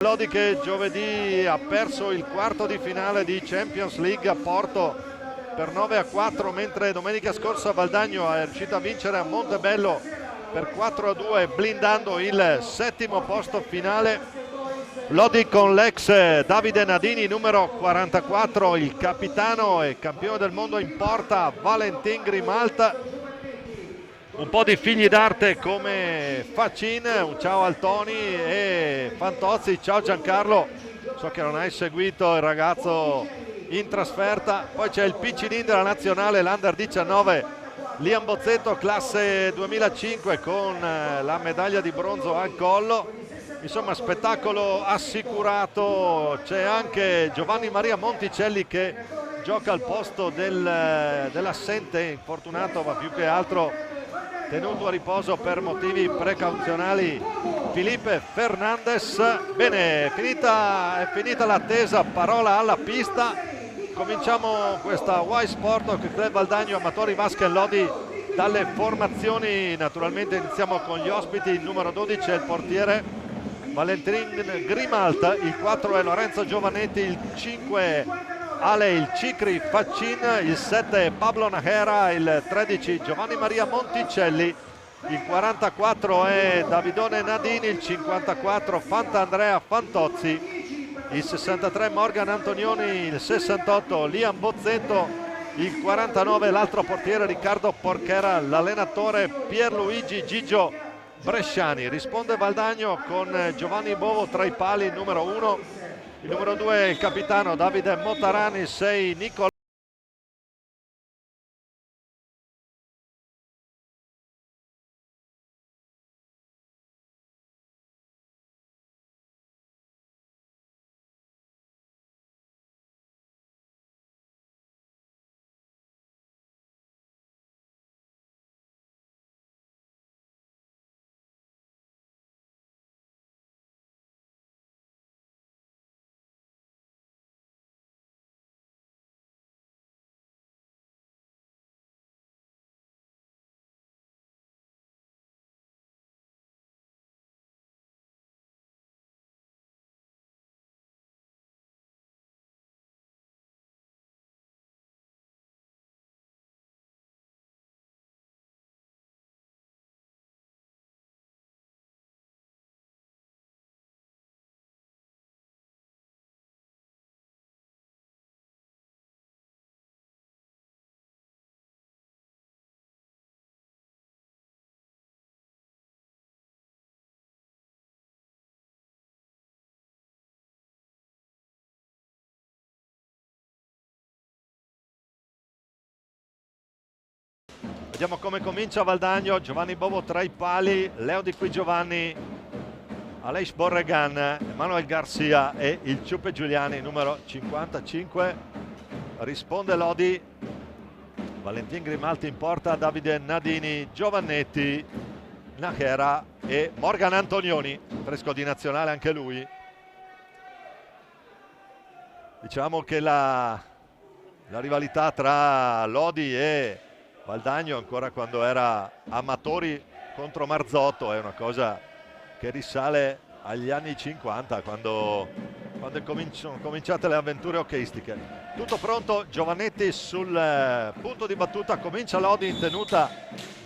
Lodi che giovedì ha perso il quarto di finale di Champions League a Porto per 9-4, mentre domenica scorsa Valdagno è riuscito a vincere a Montebello per 4-2, blindando il settimo posto finale. Lodi con l'ex Davide Nadini, numero 44, il capitano e campione del mondo in porta Valentin Grimalt. Un po' di figli d'arte come Faccin, un ciao al Toni e Fantozzi, ciao Giancarlo, so che non hai seguito il ragazzo in trasferta. Poi c'è il PCD della nazionale, l'Under 19, Liam Bozzetto, classe 2005 con la medaglia di bronzo al collo. Insomma, spettacolo assicurato. C'è anche Giovanni Maria Monticelli che gioca al posto dell'assente infortunato, ma più che altro tenuto a riposo per motivi precauzionali, Felipe Fernandez. Bene, è finita l'attesa, parola alla pista. Cominciamo questa Y Sport Club Valdagno Amatori Vasca Lodi dalle formazioni. Naturalmente iniziamo con gli ospiti. Il numero 12 è il portiere Valentin Grimalt, il 4 è Lorenzo Giovanetti, il 5 Ale il Cicri Faccin, il 7 Pablo Najera, il 13 Giovanni Maria Monticelli, il 44 è Davidone Nadini, il 54 Fant'Andrea Fantozzi, il 63 Morgan Antonioni, il 68 Liam Bozzetto, il 49 l'altro portiere Riccardo Porchera, l'allenatore Pierluigi Gigio Bresciani. Risponde Valdagno con Giovanni Bovo tra i pali, il numero 1. Il numero 2 è il capitano Davide Motarani, 6 Nicola. Vediamo come comincia Valdagno. Giovanni Bovo tra i pali, Leo Di Qui Giovanni, Aleix Borregan, Emanuel Garcia e il Ciuppe Giuliani, numero 55. Risponde Lodi, Valentin Grimalti in porta, Davide Nadini, Giovannetti, Najera e Morgan Antonioni, fresco di nazionale anche lui. Diciamo che la rivalità tra Lodi e Valdagno, ancora quando era amatori contro Marzotto, è una cosa che risale agli anni 50, quando sono cominciate le avventure hockeyistiche. Tutto pronto, Giovannetti sul punto di battuta, comincia Lodi in tenuta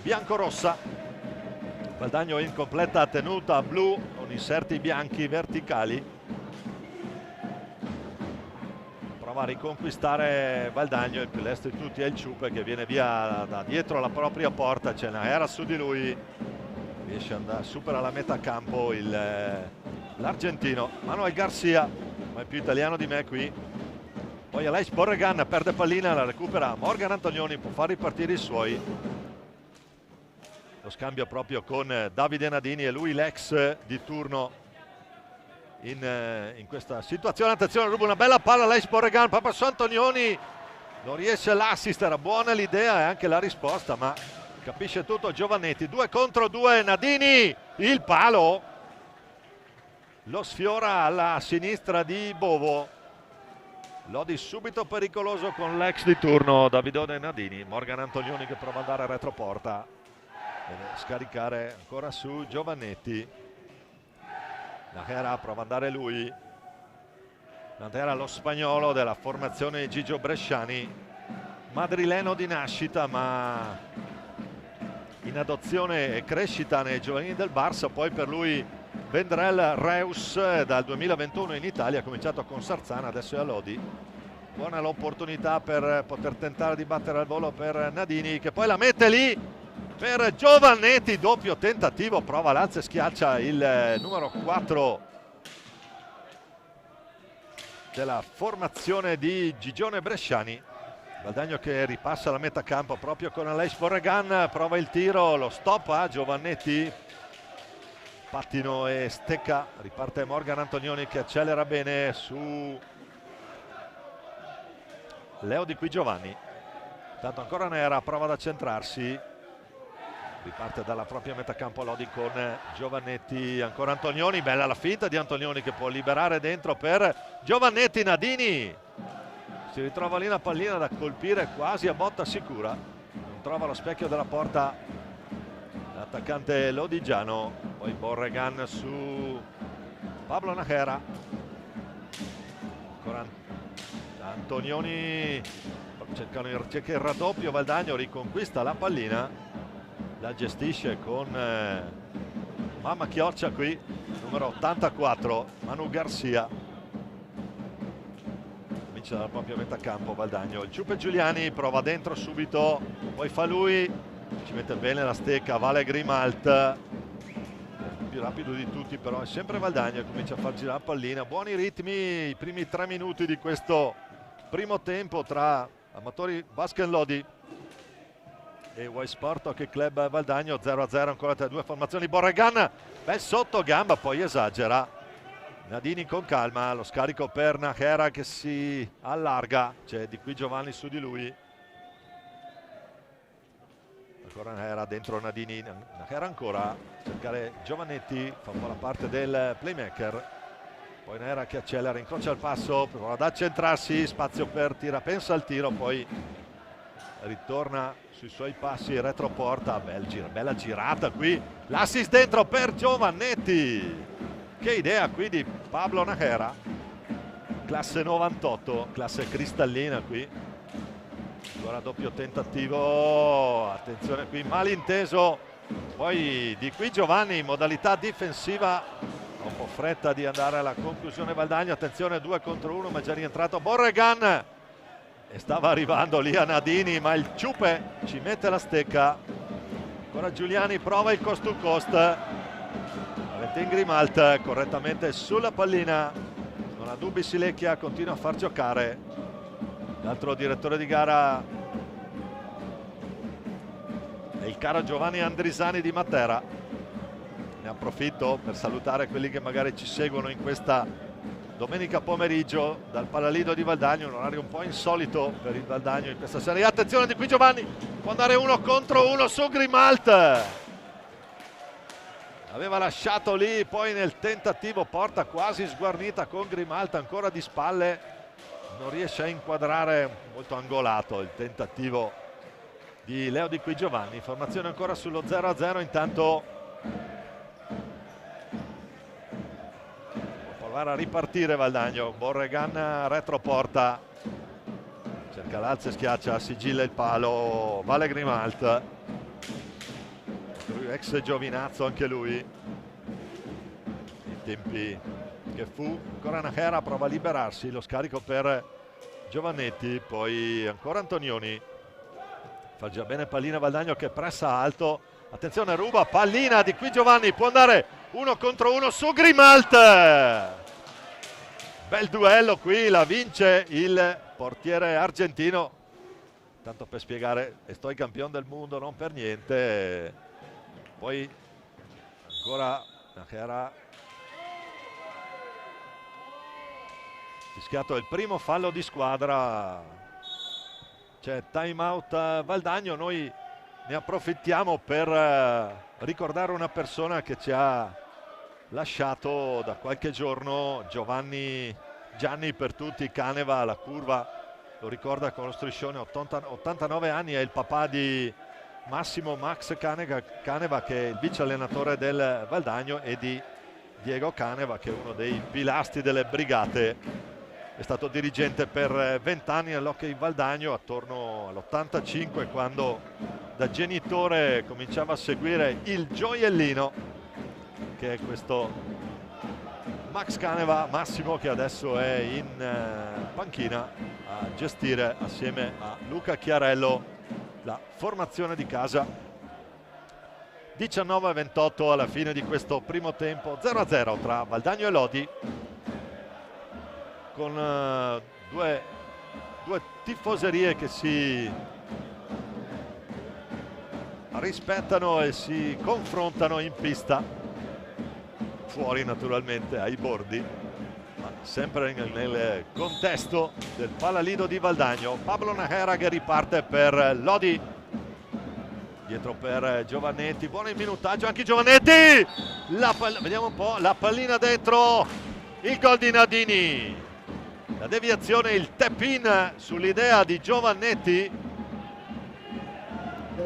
biancorossa, Valdagno in completa tenuta blu con inserti bianchi verticali. Prova a riconquistare Valdagno, il più lesto di tutti è il Ciuppe che viene via da dietro la propria porta, c'è Najera su di lui, riesce ad andare, supera la metà campo l'argentino Manuel Garcia, ma è più italiano di me qui. Poi Aleix Borregan perde pallina, la recupera Morgan Antonioni, può far ripartire i suoi. Lo scambio proprio con Davide Nadini, e lui l'ex di turno in questa situazione. Attenzione, ruba una bella palla Aleix Borregan, Papa Antonioni non riesce l'assist, era buona l'idea e anche la risposta, ma capisce tutto Giovannetti. 2 contro 2, Nadini, il palo lo sfiora alla sinistra di Bovo. Lodi subito pericoloso con l'ex di turno Davidone Nadini. Morgan Antonioni che prova ad andare a retroporta, deve scaricare ancora su Giovannetti. Najera prova ad andare lui. Najera, lo spagnolo della formazione Gigio Bresciani, madrileno di nascita ma in adozione e crescita nei giovanili del Barça. Poi per lui Vendrell Reus dal 2021 in Italia, ha cominciato con Sarzana, adesso è a Lodi. Buona l'opportunità per poter tentare di battere al volo per Nadini, che poi la mette lì per Giovannetti, doppio tentativo, prova l'alza e schiaccia il numero 4 della formazione di Gigione Bresciani. Valdagno che ripassa la metà campo proprio con Aleix Borregan, prova il tiro, lo stop a Giovannetti, pattino e stecca, riparte Morgan Antonioni che accelera bene su Leo Di Qui Giovanni. Tanto ancora Nera, prova ad accentrarsi, riparte dalla propria metà campo Lodi con Giovannetti, ancora Antonioni, bella la finta di Antonioni che può liberare dentro per Giovannetti. Nadini si ritrova lì una pallina da colpire quasi a botta sicura, non trova lo specchio della porta l'attaccante lodigiano. Poi Borregan su Pablo Najera, ancora Antonioni, cerca il raddoppio, Valdagno riconquista la pallina, la gestisce con mamma Chioccia qui, numero 84, Manu Garcia. Comincia dalla propria metà campo Valdagno, il Ciupe Giuliani prova dentro subito, poi fa lui, ci mette bene la stecca, Vale Grimalt, più rapido di tutti però è sempre Valdagno e comincia a far girare la pallina. Buoni ritmi i primi 3 minuti di questo primo tempo tra Amatori Basket Lodi e Y Sport Hockey Club Valdagno. 0-0 ancora tra le due formazioni. Borregan, bel sotto gamba, poi esagera Nadini con calma, lo scarico per Najera che si allarga, c'è Di Qui Giovanni su di lui, ancora Najera dentro Nadini, Najera ancora, cercare Giovannetti, fa un po' la parte del playmaker, poi Najera che accelera, incrocia il passo, prova ad accentrarsi, spazio per tira, pensa al tiro, poi ritorna sui suoi passi, retroporta, bella girata qui, l'assist dentro per Giovannetti. Che idea qui di Pablo Najera, classe 98, classe cristallina qui. Ancora doppio tentativo, attenzione qui, malinteso. Poi Di Qui Giovanni in modalità difensiva, un po' fretta di andare alla conclusione Valdagno. Attenzione, 2 contro 1, ma è già rientrato Borregan e stava arrivando lì a Nadini, ma il Ciupe ci mette la stecca. Ancora Giuliani prova il cost to cost. Valentin Grimalt correttamente sulla pallina, non ha dubbi Silecchia, continua a far giocare l'altro direttore di gara è il caro Giovanni Andrisani di Matera. Ne approfitto per salutare quelli che magari ci seguono in questa domenica pomeriggio dal Palalido di Valdagno, un orario un po' insolito per il Valdagno in questa serie. Attenzione Di Qui Giovanni, può andare 1 contro 1 su Grimalt, aveva lasciato lì, poi nel tentativo porta quasi sguarnita con Grimalt ancora di spalle, non riesce a inquadrare, molto angolato il tentativo di Leo Di Qui Giovanni. Formazione ancora sullo 0-0, intanto può provare a ripartire Valdagno. Borregan retroporta, cerca l'alza e schiaccia, sigilla il palo, Vale Grimalt, ex Giovinazzo anche lui, i tempi che fu. Ancora Najera prova a liberarsi, lo scarico per Giovannetti, poi ancora Antonioni, fa già bene pallina Valdagno che pressa alto, attenzione ruba, pallina Di Qui Giovanni, può andare 1 contro 1 su Grimalt, bel duello qui, la vince il portiere argentino, tanto per spiegare, estoy campione del mondo, non per niente. Poi ancora Najera, fischiato il primo fallo di squadra, c'è time out Valdagno. Noi ne approfittiamo per ricordare una persona che ci ha lasciato da qualche giorno, Gianni per tutti, Caneva, la curva lo ricorda con lo striscione, 89 anni, è il papà di Massimo Max Caneva che è il vice allenatore del Valdagno, e di Diego Caneva, che è uno dei pilastri delle brigate, è stato dirigente per 20 anni nell'Hockey Valdagno, attorno all'85, quando da genitore cominciava a seguire il gioiellino, che è questo Max Caneva Massimo, che adesso è in panchina a gestire assieme a Luca Chiarello la formazione di casa. 19-28 alla fine di questo primo tempo, 0-0 tra Valdagno e Lodi, con due tifoserie che si rispettano e si confrontano in pista, fuori naturalmente ai bordi, ma sempre nel contesto del Palalido di Valdagno. Pablo Najera che riparte per Lodi, dietro per Giovannetti, buono il minutaggio anche Giovannetti, vediamo un po', la pallina dentro, il gol di Nadini, la deviazione, il tap-in sull'idea di Giovannetti,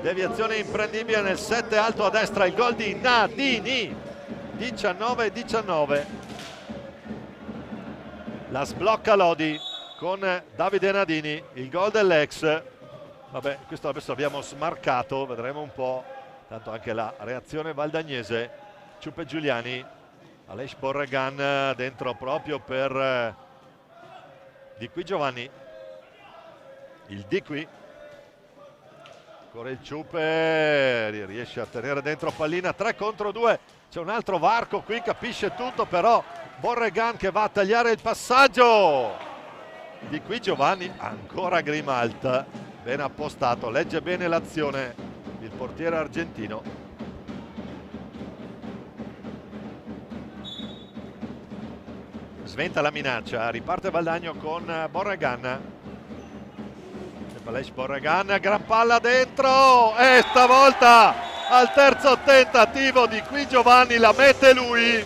deviazione imprendibile nel 7 alto a destra, il gol di Nadini. 19-19, la sblocca Lodi con Davide Nadini, il gol dell'ex. Vabbè, questo adesso abbiamo smarcato, vedremo un po', tanto anche la reazione valdagnese. Ciupe Giuliani, Aleix Borregan dentro proprio per Di Qui Giovanni, il Di Qui, ancora il Ciupe, riesce a tenere dentro pallina, 3 contro 2. C'è un altro varco qui, capisce tutto, però Borregan che va a tagliare il passaggio. Di Qui Giovanni, ancora Grimalt, ben appostato, legge bene l'azione il portiere argentino. Sventa la minaccia, riparte Valdagno con Borregan. Aleix Borregan, gran palla dentro, e stavolta al terzo tentativo Di Qui Giovanni la mette lui,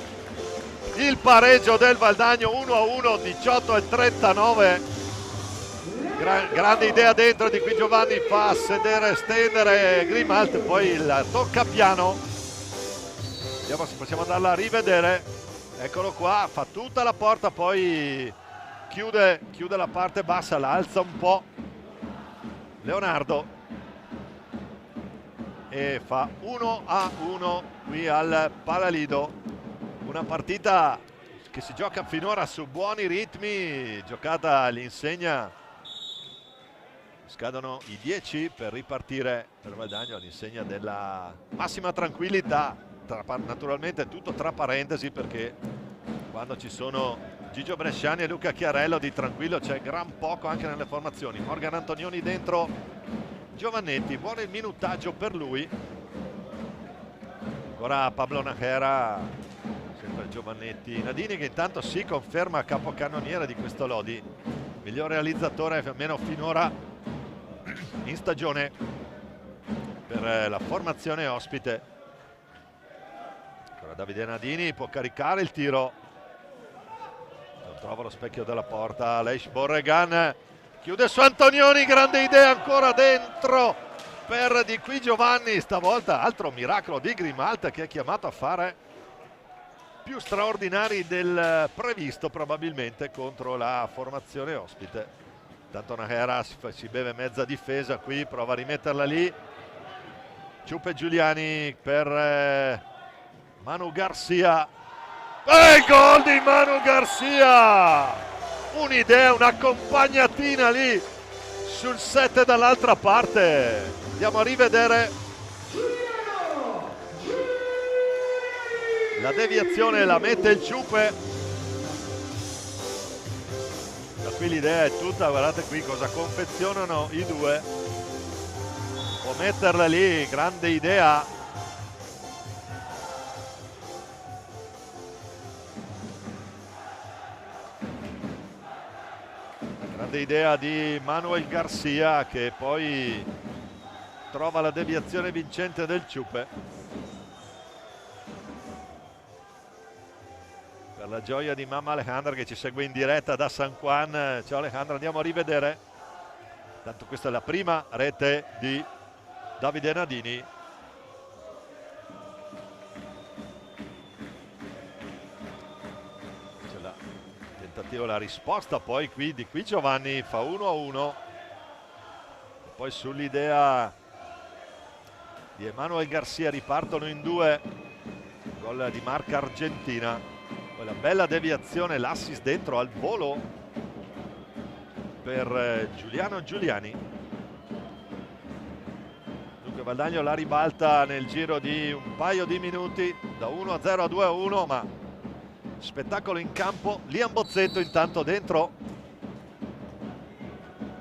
il pareggio del Valdagno 1-1, 18-39. Grande idea dentro, Di Qui Giovanni fa sedere, stendere Grimalt, poi il tocca piano, vediamo se possiamo andarla a rivedere, eccolo qua, fa tutta la porta, poi chiude la parte bassa, la alza un po' Leonardo e fa 1-1 qui al Palalido. Una partita che si gioca finora su buoni ritmi, giocata all'insegna, scadono i 10 per ripartire per Valdagno all'insegna della massima tranquillità, naturalmente tutto tra parentesi, perché quando ci sono Gigio Bresciani e Luca Chiarello di tranquillo c'è gran poco anche nelle formazioni. Morgan Antonioni dentro Giovannetti, buono il minutaggio per lui, ancora Pablo Najera, sempre Giovannetti, Nadini che intanto si conferma capocannoniere di questo Lodi, miglior realizzatore almeno finora in stagione per la formazione ospite. Ancora Davide Nadini, può caricare il tiro, non trova lo specchio della porta, Aleix Borregan chiude su Antonioni, grande idea ancora dentro per Di Qui Giovanni, stavolta altro miracolo di Grimalt che è chiamato a fare più straordinari del previsto probabilmente contro la formazione ospite. Tanto Najera si beve mezza difesa qui, prova a rimetterla lì, Ciupe Giuliani per Manu Garcia, e il gol di Manu Garcia, un'idea, un'accompagnatina lì sul set dall'altra parte, andiamo a rivedere la deviazione, la mette il Ciupe, da qui l'idea è tutta, guardate qui cosa confezionano i due, può metterla lì, grande idea. Grande idea di Manuel Garcia che poi trova la deviazione vincente del Ciupe. Per la gioia di mamma Alejandra che ci segue in diretta da San Juan. Ciao Alejandra, andiamo a rivedere. Tanto questa è la prima rete di Davide Nadini. tentativo, la risposta poi di qui Giovanni fa 1-1. Poi sull'idea di Emanuel Garcia ripartono in due, gol di marca argentina. Poi la bella deviazione, l'assist dentro al volo per Giuliano Giuliani. Dunque Valdagno la ribalta nel giro di un paio di minuti, da 1-0 a 2-1, ma spettacolo in campo. Liam Bozzetto intanto dentro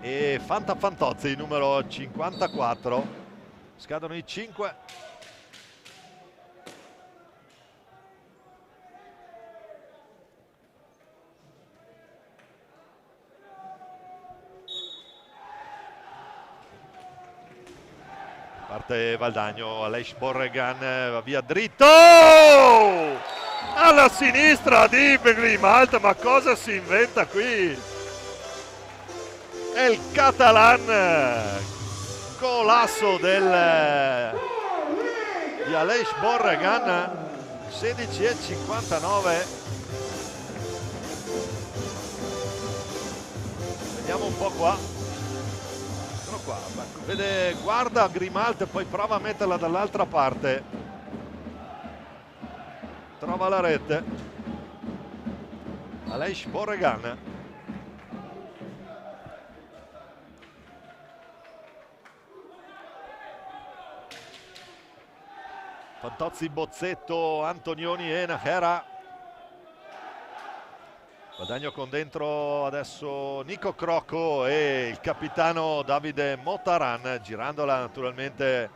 e Fantozzi numero 54. Scadono i 5. Parte Valdagno, Aleix Borregan va via dritto alla sinistra di Grimalt, ma cosa si inventa qui? È il Catalan, golasso di Aleix Borregan, 16:59. Vediamo un po' qua. Qua, vede, guarda Grimalt e poi prova a metterla dall'altra parte, trova la rete. Aleix Borregan. Fantozzi, Bozzetto, Antonioni e Najera. Valdagno con dentro adesso Nico Crocco e il capitano Davide Motaran, girandola naturalmente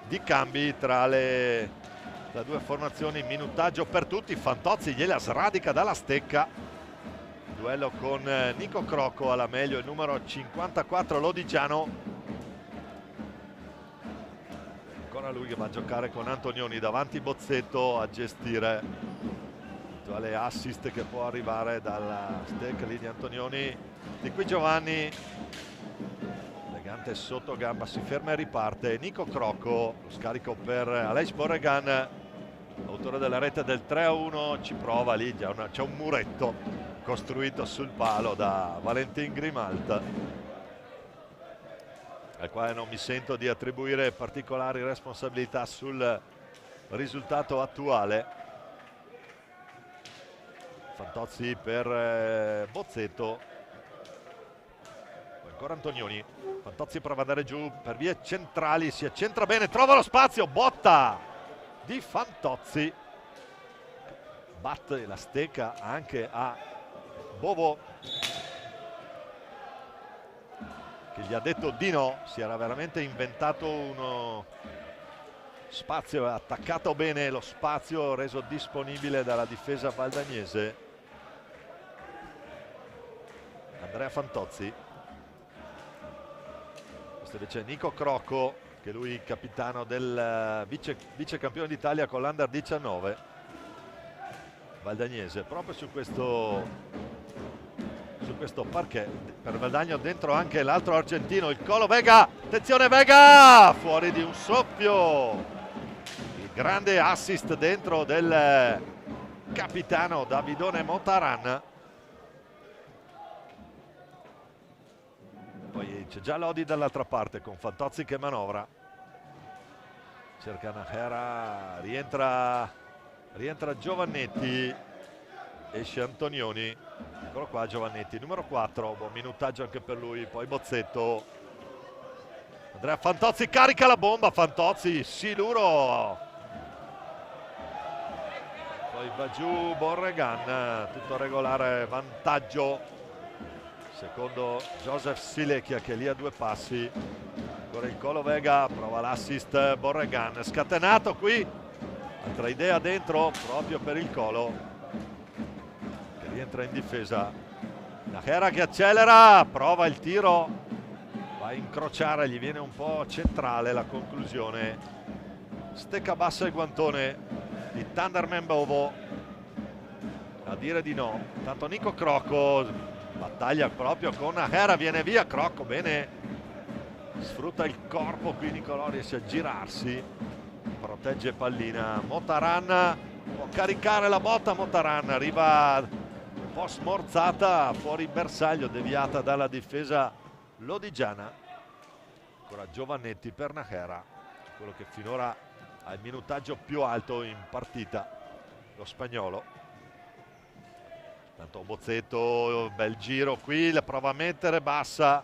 di cambi tra le due formazioni. Minutaggio per tutti, Fantozzi gliela sradica dalla stecca. Duello con Nico Crocco, alla meglio il numero 54 lodigiano. Ancora lui che va a giocare con Antonioni, davanti Bozzetto a gestire le assist che può arrivare dalla stecca lì di Antonioni. Di qui Giovanni, elegante sotto gamba, si ferma e riparte. Nico Crocco, lo scarico per Aleix Borregan, autore della rete del 3-1, ci prova lì, c'è un muretto costruito sul palo da Valentin Grimalt, al quale non mi sento di attribuire particolari responsabilità sul risultato attuale. Fantozzi per Bozzetto, ancora Antonioni. Fantozzi prova ad andare giù per vie centrali, si accentra bene, trova lo spazio, botta di Fantozzi, batte la stecca anche a Bovo, che gli ha detto di no. Si era veramente inventato uno spazio, ha attaccato bene lo spazio reso disponibile dalla difesa valdagnese. Andrea Fantozzi. Questo invece è Nico Crocco, che lui capitano del vice campione d'Italia con l'Under 19 valdagnese. Proprio su questo parquet per Valdagno, dentro anche l'altro argentino, il Colo Vega. Attenzione Vega, fuori di un soffio. Il grande assist dentro del capitano Davidone Motaran. Poi c'è già Lodi dall'altra parte con Fantozzi che manovra, cerca Najera, rientra Giovannetti, esce Antonioni, eccolo qua Giovannetti, numero 4, buon minutaggio anche per lui. Poi Bozzetto, Andrea Fantozzi carica la bomba, Fantozzi siluro, poi va giù Borregan, tutto regolare, vantaggio secondo Joseph Silecchia, che è lì a 2 passi. Ancora il Colo Vega, prova l'assist Borregan, scatenato qui, altra idea dentro proprio per il Colo, che rientra in difesa. Najera che accelera, prova il tiro, va a incrociare, gli viene un po' centrale la conclusione. Stecca bassa il guantone di Thunderman Bovo, a dire di no. Tanto Nico Crocco battaglia proprio con Najera, viene via Crocco, bene, sfrutta il corpo qui Nicolò, riesce a girarsi, protegge pallina. Motaran può caricare la botta, Motaran arriva un po' smorzata fuori bersaglio, deviata dalla difesa lodigiana. Ancora Giovannetti per Najera, quello che finora ha il minutaggio più alto in partita, lo spagnolo. Tanto Bozzetto, bel giro qui, la prova a mettere, bassa.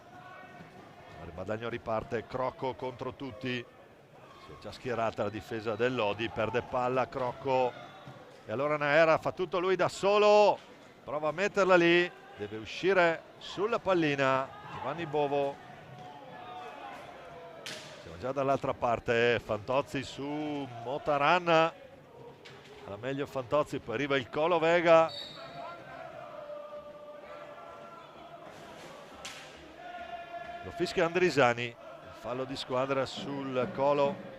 Il Badagno riparte, Crocco contro tutti. Si è già schierata la difesa del Lodi, perde palla Crocco. E allora Najera fa tutto lui da solo, prova a metterla lì, deve uscire sulla pallina Giovanni Bovo. Siamo già dall'altra parte, Fantozzi su Motaran, alla meglio Fantozzi, poi arriva il Colo Vega. Lo fischia Andrisani, il fallo di squadra sul Colo.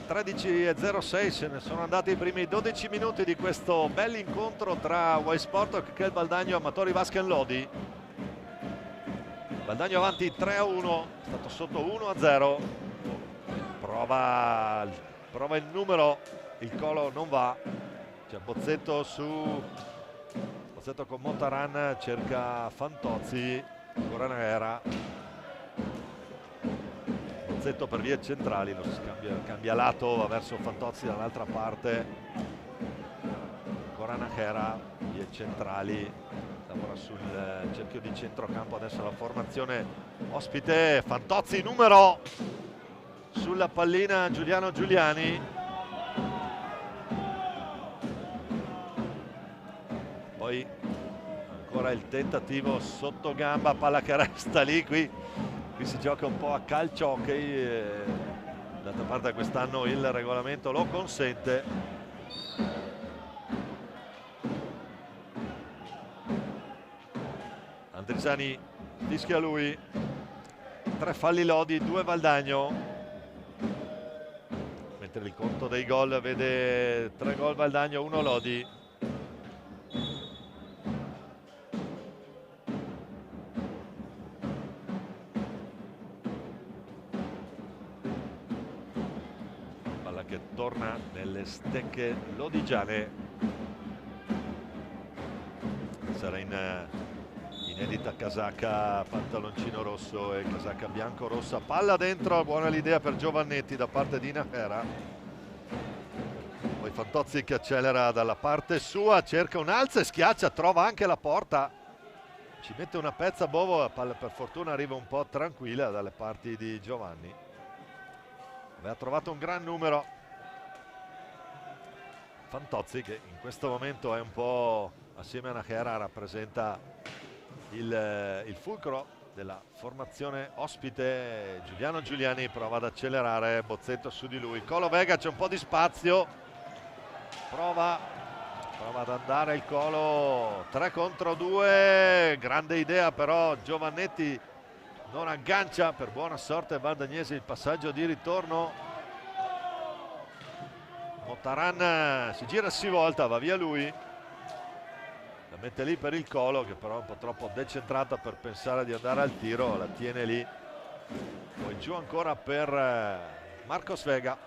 13:06, se ne sono andati i primi 12 minuti di questo bell'incontro tra Y Sport e il Valdagno Amatori Vasken Lodi. Valdagno avanti 3-1, è stato sotto 1-0. Prova il numero, il Colo non va. C'è Bozzetto con Motaran, cerca Fantozzi, ancora Najera. Bozzetto per vie centrali, lo cambia lato, va verso Fantozzi dall'altra parte. Ancora Najera, vie centrali, lavora sul cerchio di centrocampo. Adesso la formazione ospite, Fantozzi numero sulla pallina Giuliano Giuliani. Poi ancora il tentativo sotto gamba, palla che resta lì. Qui si gioca un po' a calcio hockey, d'altra parte quest'anno il regolamento lo consente. Andrisani fischia lui, 3 falli Lodi, 2 Valdagno, mentre il conto dei gol vede 3 gol Valdagno, 1 Lodi. Che torna nelle stecche lodigiane. Sarà in inedita casacca pantaloncino rosso e casacca bianco-rossa. Palla dentro, buona l'idea per Giovannetti da parte di Najera. Poi Fantozzi che accelera dalla parte sua, cerca un alza e schiaccia, trova anche la porta. Ci mette una pezza Bovo, la palla per fortuna arriva un po' tranquilla dalle parti di Giovanni. Aveva trovato un gran numero Fantozzi, che in questo momento è un po', assieme a Najera, rappresenta il fulcro della formazione ospite. Giuliano Giuliani prova ad accelerare, Bozzetto su di lui, Colo Vega, c'è un po' di spazio, prova ad andare il Colo, 3 contro 2, grande idea però Giovannetti non aggancia, per buona sorte Valdagnesi il passaggio di ritorno. Motaran si gira e si volta, va via lui, la mette lì per il Colo, che però è un po' troppo decentrata per pensare di andare al tiro, la tiene lì. Poi giù ancora per Marcos Vega.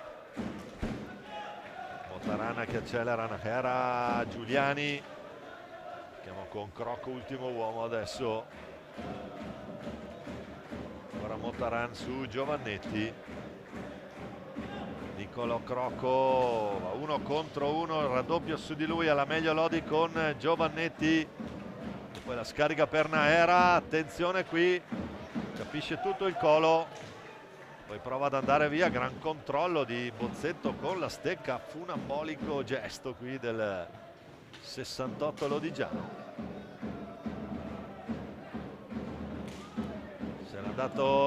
Motaran che accelera, Najera, Giuliani, chiamo con Crocco ultimo uomo adesso. Ora Motaran su Giovannetti. Niccolò Crocco, 1 contro 1, il raddoppio su di lui, alla meglio Lodi con Giovannetti. E poi la scarica per Najera, attenzione qui, capisce tutto il Colo. Poi prova ad andare via, gran controllo di Bozzetto con la stecca, funambolico gesto qui del 68 lodigiano.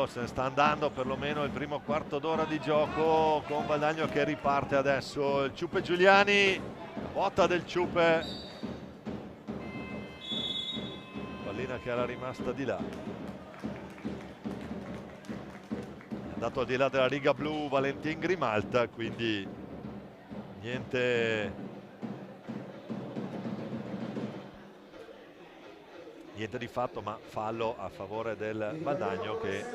Se ne sta andando perlomeno il primo quarto d'ora di gioco, con Valdagno che riparte adesso. Il Ciupe Giuliani, botta del Ciupe, pallina che era rimasta di là. È andato di là della riga blu Valentin Grimalta, quindi niente di fatto, ma fallo a favore del Valdagno, che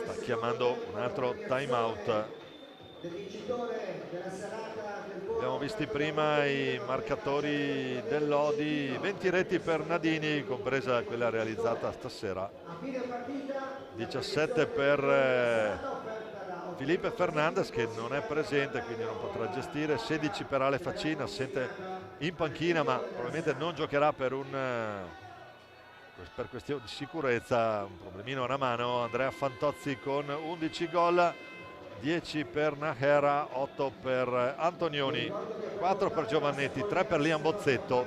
sta chiamando un altro time out. Abbiamo visti prima i marcatori del Lodi, 20 reti per Nadini, compresa quella realizzata stasera, 17 per Felipe Fernandez che non è presente, quindi non potrà gestire, 16 per Ale Facin, assente in panchina ma probabilmente non giocherà per questione di sicurezza, un problemino a una mano. Andrea Fantozzi con 11 gol, 10 per Nahera, 8 per Antonioni, 4 per Giovannetti, 3 per Liam Bozzetto.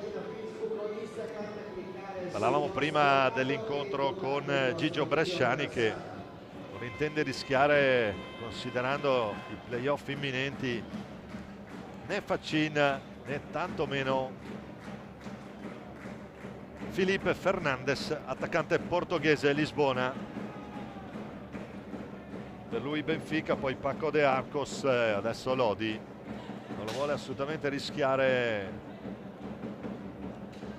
Parlavamo prima dell'incontro con Gigio Bresciani che non intende rischiare, considerando i playoff imminenti, né Facin né tantomeno Felipe Fernandez, attaccante portoghese Lisbona. Per lui Benfica, poi Paco de Arcos, adesso Lodi. Non lo vuole assolutamente rischiare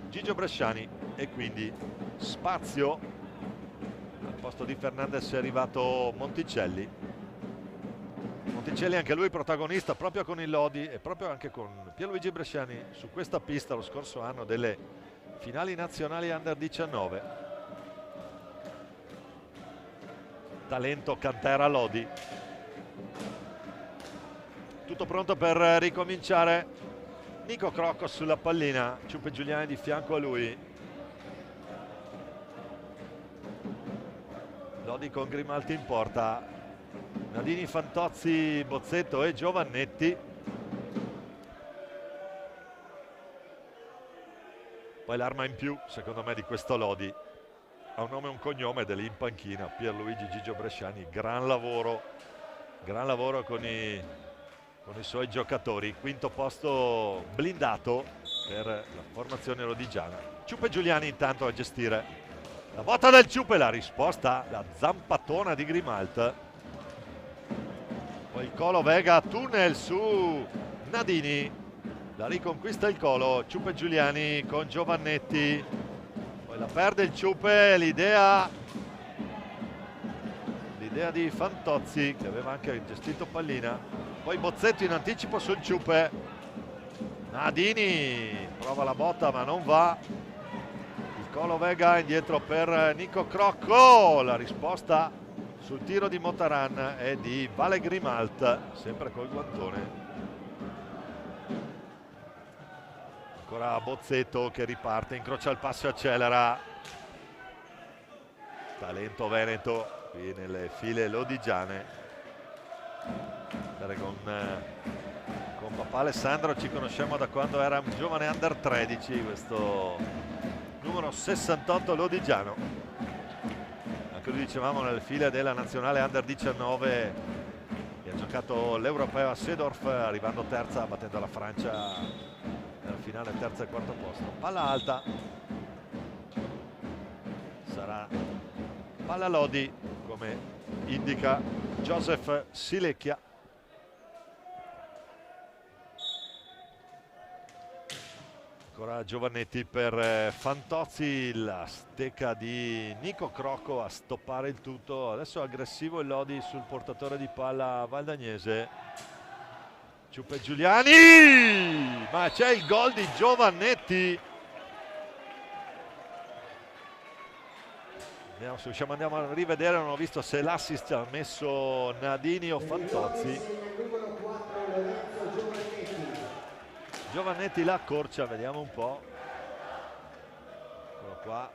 Gigio Bresciani e quindi spazio. Al posto di Fernandez è arrivato Monticelli. Monticelli anche lui protagonista proprio con il Lodi e proprio anche con Pierluigi Bresciani su questa pista lo scorso anno delle finali nazionali under 19. Talento cantera Lodi. Tutto pronto per ricominciare. Nico Crocco sulla pallina, Ciupe Giuliani di fianco a lui. Lodi con Grimalti in porta. Nadini, Fantozzi, Bozzetto e Giovannetti. Poi l'arma in più, secondo me, di questo Lodi ha un nome e un cognome, ed è lì in panchina Pierluigi Gigio Bresciani. Gran lavoro con i suoi giocatori. Quinto posto blindato per la formazione lodigiana. Ciupe Giuliani intanto a gestire la botta del Ciupe, la risposta, la zampatona di Grimalt. Poi il Colo Vega, tunnel su Nadini. La riconquista il Colo, Ciupe Giuliani con Giovannetti, poi la perde il Ciupe, l'idea di Fantozzi che aveva anche gestito pallina, poi Bozzetto in anticipo sul Ciupe, Nadini prova la botta ma non va, il Colo Vega indietro per Nico Crocco, la risposta sul tiro di Motaran è di Vale Grimalt, sempre col guantone. Ancora Bozzetto che riparte, incrocia il passo e accelera. Talento veneto qui nelle file lodigiane. Con papà Alessandro ci conosciamo da quando era un giovane under 13, questo numero 68 lodigiano. Anche lui, dicevamo, nelle file della nazionale under 19 e ha giocato l'Europeo a Seedorf, arrivando terza, battendo la Francia nella finale, terza e quarto posto. Palla alta, sarà palla Lodi come indica Joseph Silecchia. Ancora Giovannetti per Fantozzi, la stecca di Nico Crocco a stoppare il tutto. Adesso aggressivo il Lodi sul portatore di palla valdagnese. Ciupe Giuliani, ma c'è il gol di Giovannetti. Vediamo se riusciamo, andiamo a rivedere, non ho visto se l'assist ha messo Nadini o Fantozzi. Giovannetti la accorcia, vediamo un po'. Eccolo qua.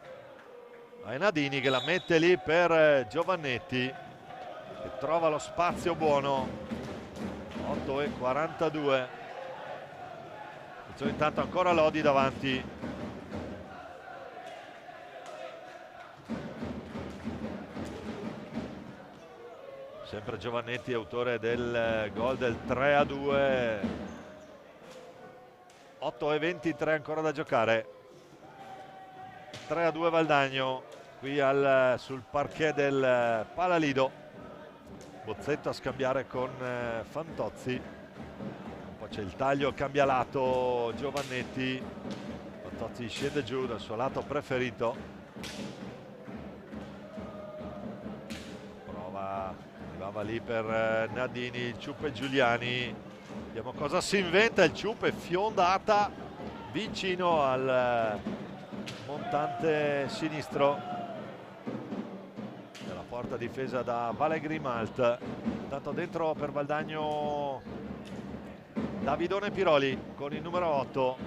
È Nadini che la mette lì per Giovannetti, che trova lo spazio buono. 8:42. Intanto ancora Lodi davanti. Sempre Giovannetti, autore del gol del 3-2. 8:23 ancora da giocare. 3-2 Valdagno qui sul parquet del Palalido. Bozzetto a scambiare con Fantozzi, poi c'è il taglio, cambia lato Giovannetti, Fantozzi scende giù dal suo lato preferito, arrivava stava lì per Nadini, il Ciuppe Giuliani, vediamo cosa si inventa. Il Ciuppe, fiondata vicino al montante sinistro della porta difesa da Vale Grimalt. Tanto dentro per Valdagno Davidone Piroli con il numero 8,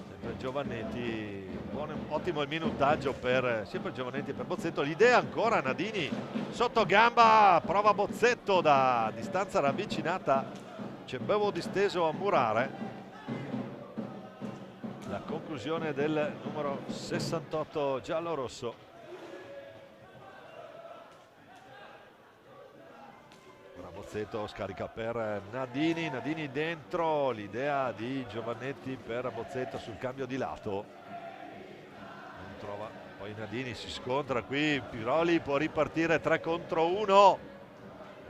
sempre Giovannetti. Ottimo il minutaggio per sia per Giovannetti che per Bozzetto. L'idea ancora Nadini sotto gamba, prova Bozzetto da distanza ravvicinata, c'è Bevo disteso a murare. La conclusione del numero 68 giallo-rosso. Ora Bozzetto scarica per Nadini, Nadini dentro, l'idea di Giovannetti per Bozzetto sul cambio di lato. Trova poi Nadini, si scontra qui, Piroli può ripartire 3 contro 1,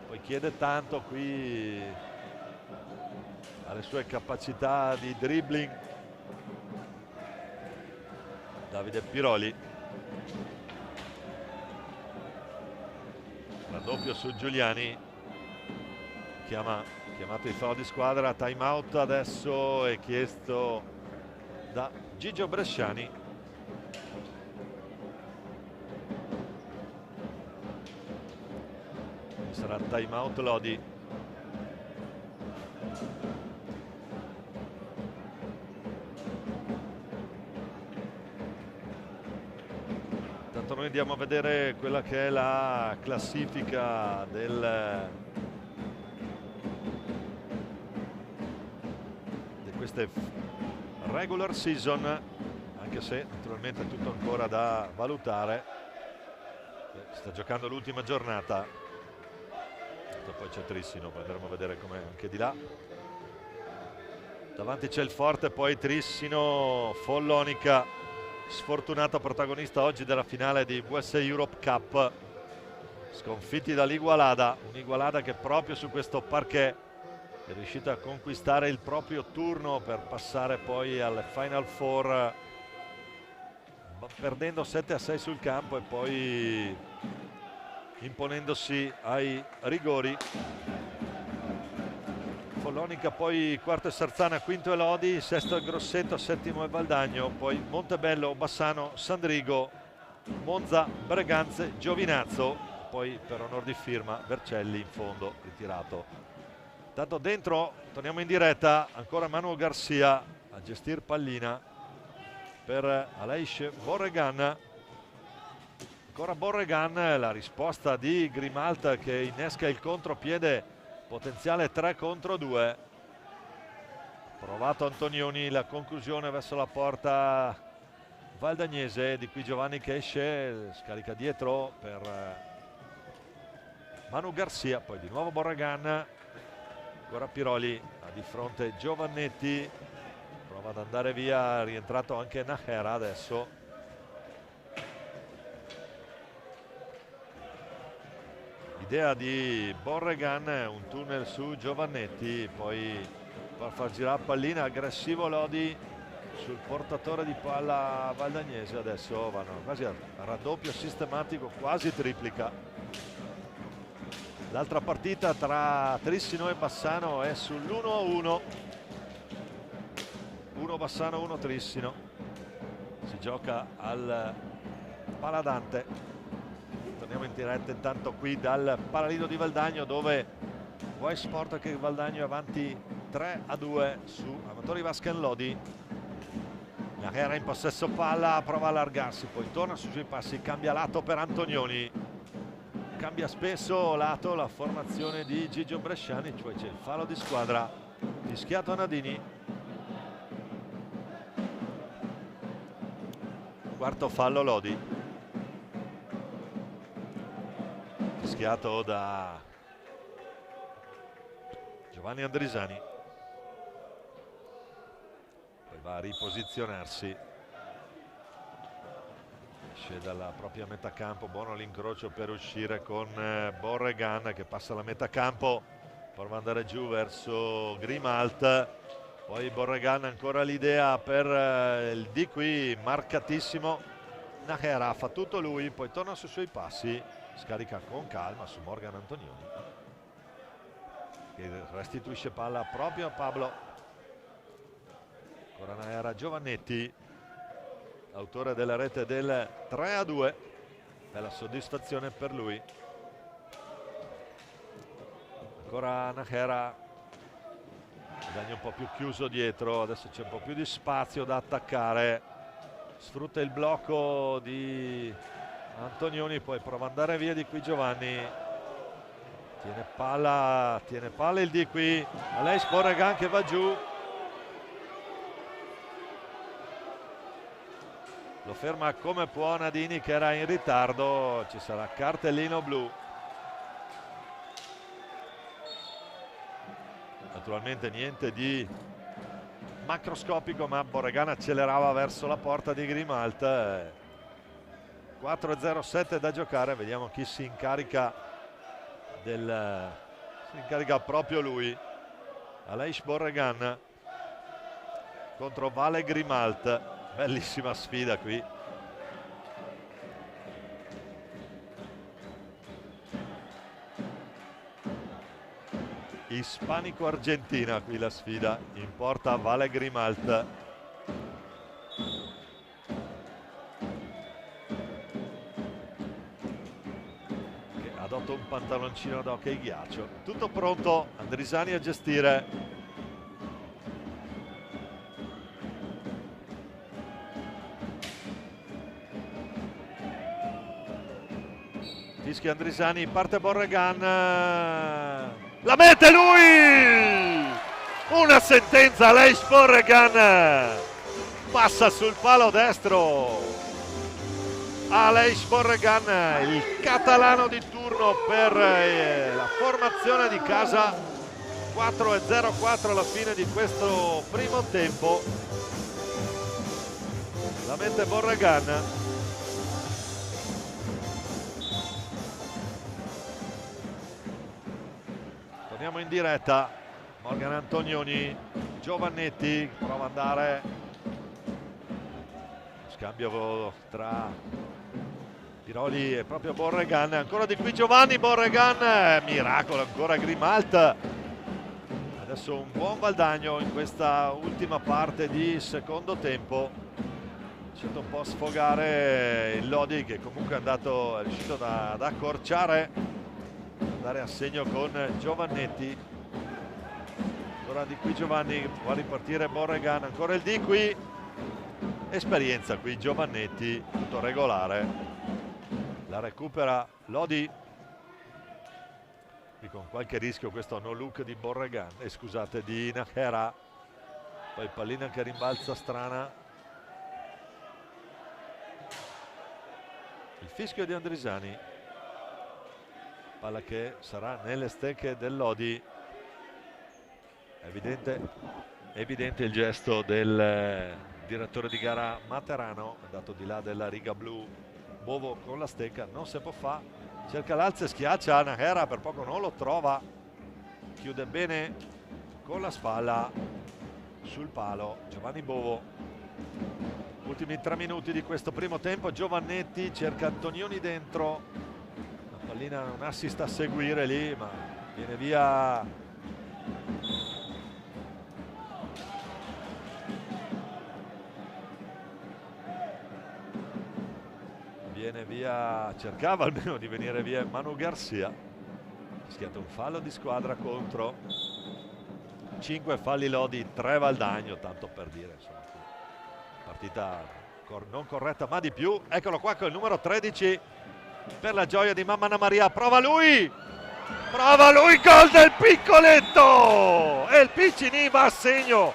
poi chiede tanto qui alle sue capacità di dribbling Davide Piroli. Raddoppio su Giuliani, chiamato il fallo di squadra, time out adesso è chiesto da Gigio Bresciani. Sarà time out Lodi. Tanto noi andiamo a vedere quella che è la classifica di queste regular season, anche se naturalmente è tutto ancora da valutare. Sta giocando l'ultima giornata. Poi c'è Trissino, poi andremo a vedere com'è anche di là. Davanti c'è il forte, poi Trissino, Follonica, sfortunato protagonista oggi della finale di USA Europe Cup, sconfitti dall'Igualada, un'Igualada che proprio su questo parquet è riuscita a conquistare il proprio turno per passare poi alle Final Four, perdendo 7-6 sul campo e poi imponendosi ai rigori. Follonica, poi quarto è Sarzana, quinto è Lodi, sesto è Grosseto, settimo è Valdagno, poi Montebello, Bassano, Sandrigo, Monza, Breganze, Giovinazzo, poi per onor di firma Vercelli in fondo ritirato. Tanto dentro torniamo in diretta, ancora Manu Garcia a gestire pallina per Aleix Borregan. Ancora Borregan, la risposta di Grimalt che innesca il contropiede, potenziale 3 contro 2. Provato Antonioni, la conclusione verso la porta valdagnese, di qui Giovanni che esce, scarica dietro per Manu Garcia, poi di nuovo Borregan, ancora Piroli, ha di fronte Giovannetti, prova ad andare via, rientrato anche Nahera adesso. Idea di Borregan, un tunnel su Giovannetti, poi per far girare pallina, aggressivo Lodi sul portatore di palla valdagnese. Adesso vanno quasi a raddoppio sistematico, quasi triplica. L'altra partita tra Trissino e Bassano è sull'1-1, 1 Bassano, 1 Trissino. Si gioca al Paladante. Torniamo in diretta intanto qui dal Paladino di Valdagno, dove White Sport che Valdagno è avanti 3-2 su Amatori Vascan Lodi. Nahera in possesso palla, prova a allargarsi, poi torna sui suoi passi, cambia lato per Antonioni, cambia spesso lato la formazione di Gigio Bresciani, cioè c'è il fallo di squadra fischiato a Nadini. Quarto fallo Lodi, fischiato da Giovanni Andrisani, poi va a riposizionarsi, esce dalla propria metà campo, buono l'incrocio per uscire con Borregan che passa la metà campo, prova ad andare giù verso Grimalt, poi Borregan ancora l'idea per il di qui marcatissimo Nahera, fa tutto lui, poi torna sui suoi passi, scarica con calma su Morgan Antonioni, che restituisce palla proprio a Pablo. Ancora era Giovannetti, autore della rete del 3-2, bella soddisfazione per lui. Ancora Najera, guadagna un po' più chiuso dietro, adesso c'è un po' più di spazio da attaccare, sfrutta il blocco di Antonioni, poi prova ad andare via di qui Giovanni, tiene palla il di qui, Aleix Borregan che va giù, lo ferma come può Nadini che era in ritardo, ci sarà cartellino blu. Naturalmente niente di macroscopico, ma Borregan accelerava verso la porta di Grimalt. 4:07 da giocare, vediamo chi si incarica si incarica proprio lui, Aleix Borregan contro Vale Grimalt. Bellissima sfida qui. Ispanico-argentina qui la sfida, in porta Vale Grimalt. Che adotta un pantaloncino da hockey ghiaccio. Tutto pronto, Andrisani a gestire. Fischia Andrisani, parte Borregan, la mette lui! Una sentenza, Aleix Borregan passa sul palo destro. Aleix Borregan, il catalano di turno per la formazione di casa. 4:04 alla fine di questo primo tempo. La mette Borregan. Torniamo in diretta, Morgan Antonioni, Giovannetti prova ad andare, scambio tra Piroli e proprio Borregan, ancora di qui Giovanni Borregan, miracolo ancora Grimalt. Adesso un buon Valdagno in questa ultima parte di secondo tempo, cercato un po' a sfogare il Lodi che comunque è riuscito ad accorciare, andare a segno con Giovannetti. Ancora di qui Giovanni, può ripartire Borregan, ancora il di qui, esperienza qui Giovannetti, tutto regolare, la recupera Lodi, qui con qualche rischio questo no look di Borregan, scusate, di Najera, poi pallina che rimbalza strana, il fischio di Andrisani, palla che sarà nelle stecche del Lodi. Evidente il gesto del direttore di gara Materano, andato di là della riga blu. Bovo con la stecca non se può fare, cerca l'alza e schiaccia Najera, per poco non lo trova, chiude bene con la spalla sul palo Giovanni Bovo. Ultimi 3 minuti di questo primo tempo, Giovannetti cerca Antonioni dentro, pallina, un assist a seguire lì, ma viene via cercava almeno di venire via Manu Garcia. Schiatta un fallo di squadra contro, 5 falli Lodi, 3 Valdagno, tanto per dire, insomma, partita non corretta ma di più. Eccolo qua con il numero 13 per la gioia di Mamma Maria, prova lui, gol del piccoletto e il Piccini va a segno,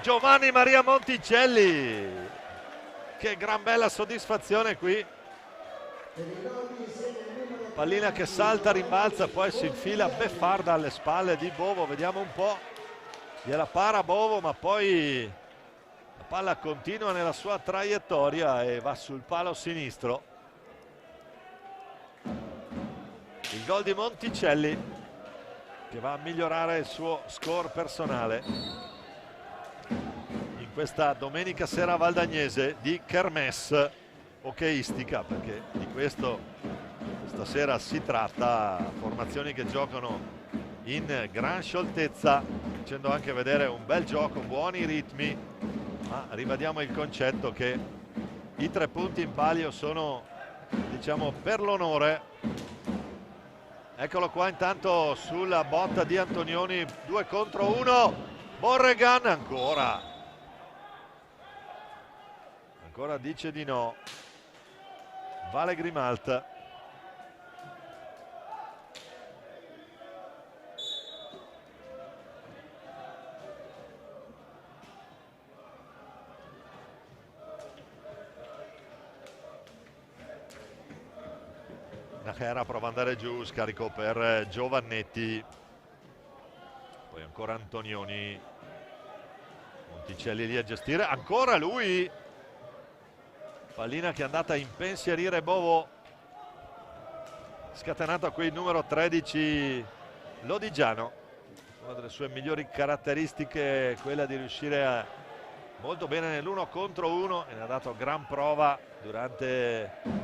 Giovanni Maria Monticelli, che gran bella soddisfazione qui, pallina che salta, rimbalza, poi si infila beffarda alle spalle di Bovo, vediamo un po', gliela para Bovo, ma poi la palla continua nella sua traiettoria e va sul palo sinistro. Il gol di Monticelli che va a migliorare il suo score personale in questa domenica sera valdagnese di kermesse hockeyistica, perché di questo stasera si tratta, formazioni che giocano in gran scioltezza, facendo anche vedere un bel gioco, buoni ritmi, ma ribadiamo il concetto che i 3 punti in palio sono, diciamo, per l'onore. Eccolo qua intanto sulla botta di Antonioni, 2 contro 1, Borregan ancora dice di no, vale Grimalt. Nachera prova ad andare giù, scarico per Giovannetti, poi ancora Antonioni, Monticelli lì a gestire, ancora lui, pallina che è andata a impensierire Bovo, scatenato a qui il numero 13 Lodigiano. Una delle sue migliori caratteristiche è quella di riuscire molto bene nell'1 contro 1 e ne ha dato gran prova durante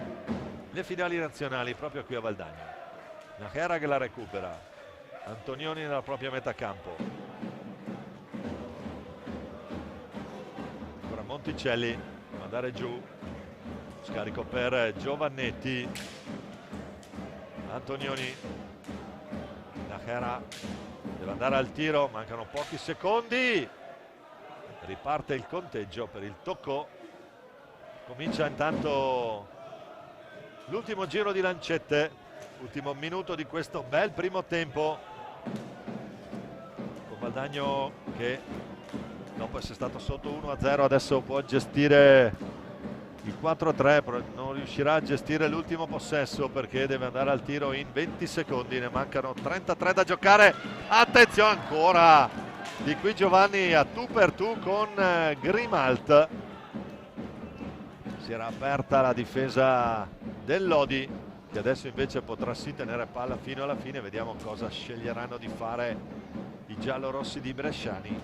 le finali nazionali proprio qui a Valdagno. Nachera che la recupera, Antonioni nella propria metà campo, ancora Monticelli a andare giù, scarico per Giovannetti, Antonioni, Nachera deve andare al tiro, mancano pochi secondi, riparte il conteggio per il tocco, comincia intanto l'ultimo giro di lancette, ultimo minuto di questo bel primo tempo, con Valdagno che dopo essere stato sotto 1-0 adesso può gestire il 4-3, non riuscirà a gestire l'ultimo possesso perché deve andare al tiro in 20 secondi, ne mancano 33 da giocare. Attenzione ancora di qui Giovanni a tu per tu con Grimalt, si era aperta la difesa del Lodi che adesso invece potrà sì tenere palla fino alla fine. Vediamo cosa sceglieranno di fare i giallorossi di Bresciani.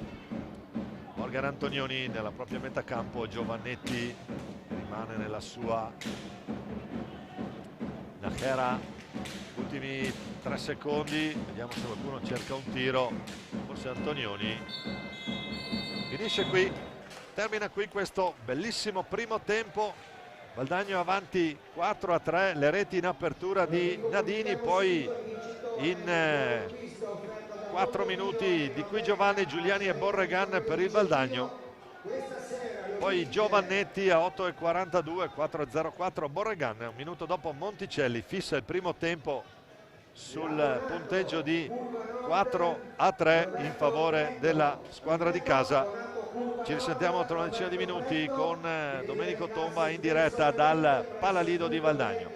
Morgan Antonioni nella propria metà campo, Giovannetti rimane nella sua, Nachera ultimi 3 secondi, vediamo se qualcuno cerca un tiro, forse Antonioni. Finisce qui, termina qui questo bellissimo primo tempo, Valdagno avanti 4-3, le reti in apertura di Nadini, poi in 4 minuti di qui Giovanni, Giuliani e Borregan per il Valdagno, poi Giovannetti a 8:42, 4:04 Borregan, un minuto dopo Monticelli fissa il primo tempo sul punteggio di 4-3 in favore della squadra di casa. Ci risentiamo tra una decina di minuti con Domenico Tomba in diretta dal Palalido di Valdagno.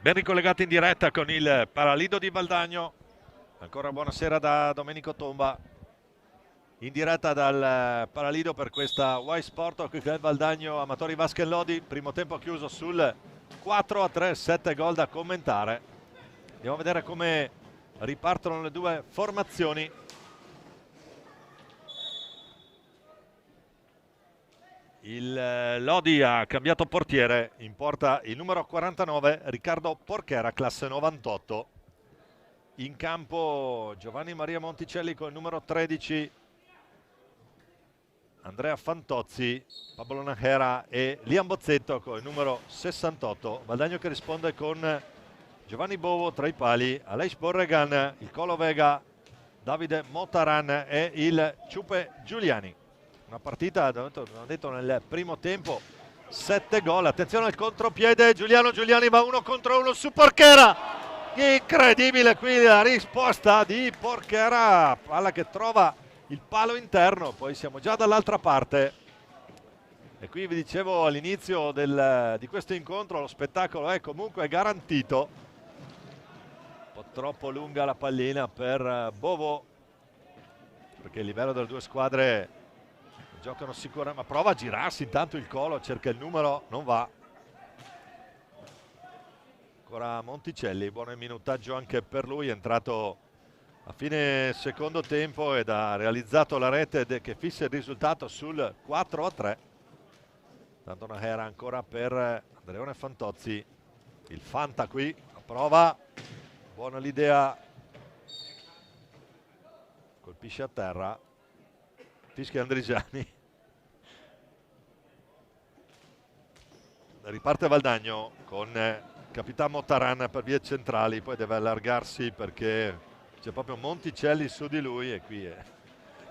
Ben ricollegati in diretta con il Paralido di Valdagno. Ancora buonasera da Domenico Tomba. In diretta dal Paralido per questa Y Sport Club Valdagno Amatori Basket Lodi. Primo tempo chiuso sul 4-3, 7 gol da commentare. Andiamo a vedere come ripartono le due formazioni. Il Lodi ha cambiato portiere, in porta il numero 49 Riccardo Porchera, classe 98. In campo Giovanni Maria Monticelli con il numero 13 Andrea Fantozzi, Pablo Najera e Liam Bozzetto con il numero 68. Valdagno che risponde con Giovanni Bovo tra i pali, Aleix Borregan, il Colo Vega, Davide Motaran e il Ciupe Giuliani. Una partita, abbiamo detto nel primo tempo, 7 gol. Attenzione al contropiede, Giuliano Giuliani va 1 contro 1 su Porchera. Incredibile qui la risposta di Porchera, palla che trova il palo interno, poi siamo già dall'altra parte. E qui vi dicevo all'inizio di questo incontro, lo spettacolo è comunque garantito. Un po' troppo lunga la pallina per Bovo, perché il livello delle due squadre giocano sicuramente, ma prova a girarsi intanto il Colo, cerca il numero, non va. Ancora Monticelli, buon minutaggio anche per lui, è entrato a fine secondo tempo ed ha realizzato la rete che fissa il risultato sul 4-3. Tanto una era ancora per Andreone Fantozzi, il Fanta qui, a prova, buona l'idea, colpisce a terra, fischia Andrisiani. Riparte Valdagno con Capitan Motaran per vie centrali, poi deve allargarsi perché c'è proprio Monticelli su di lui e qui è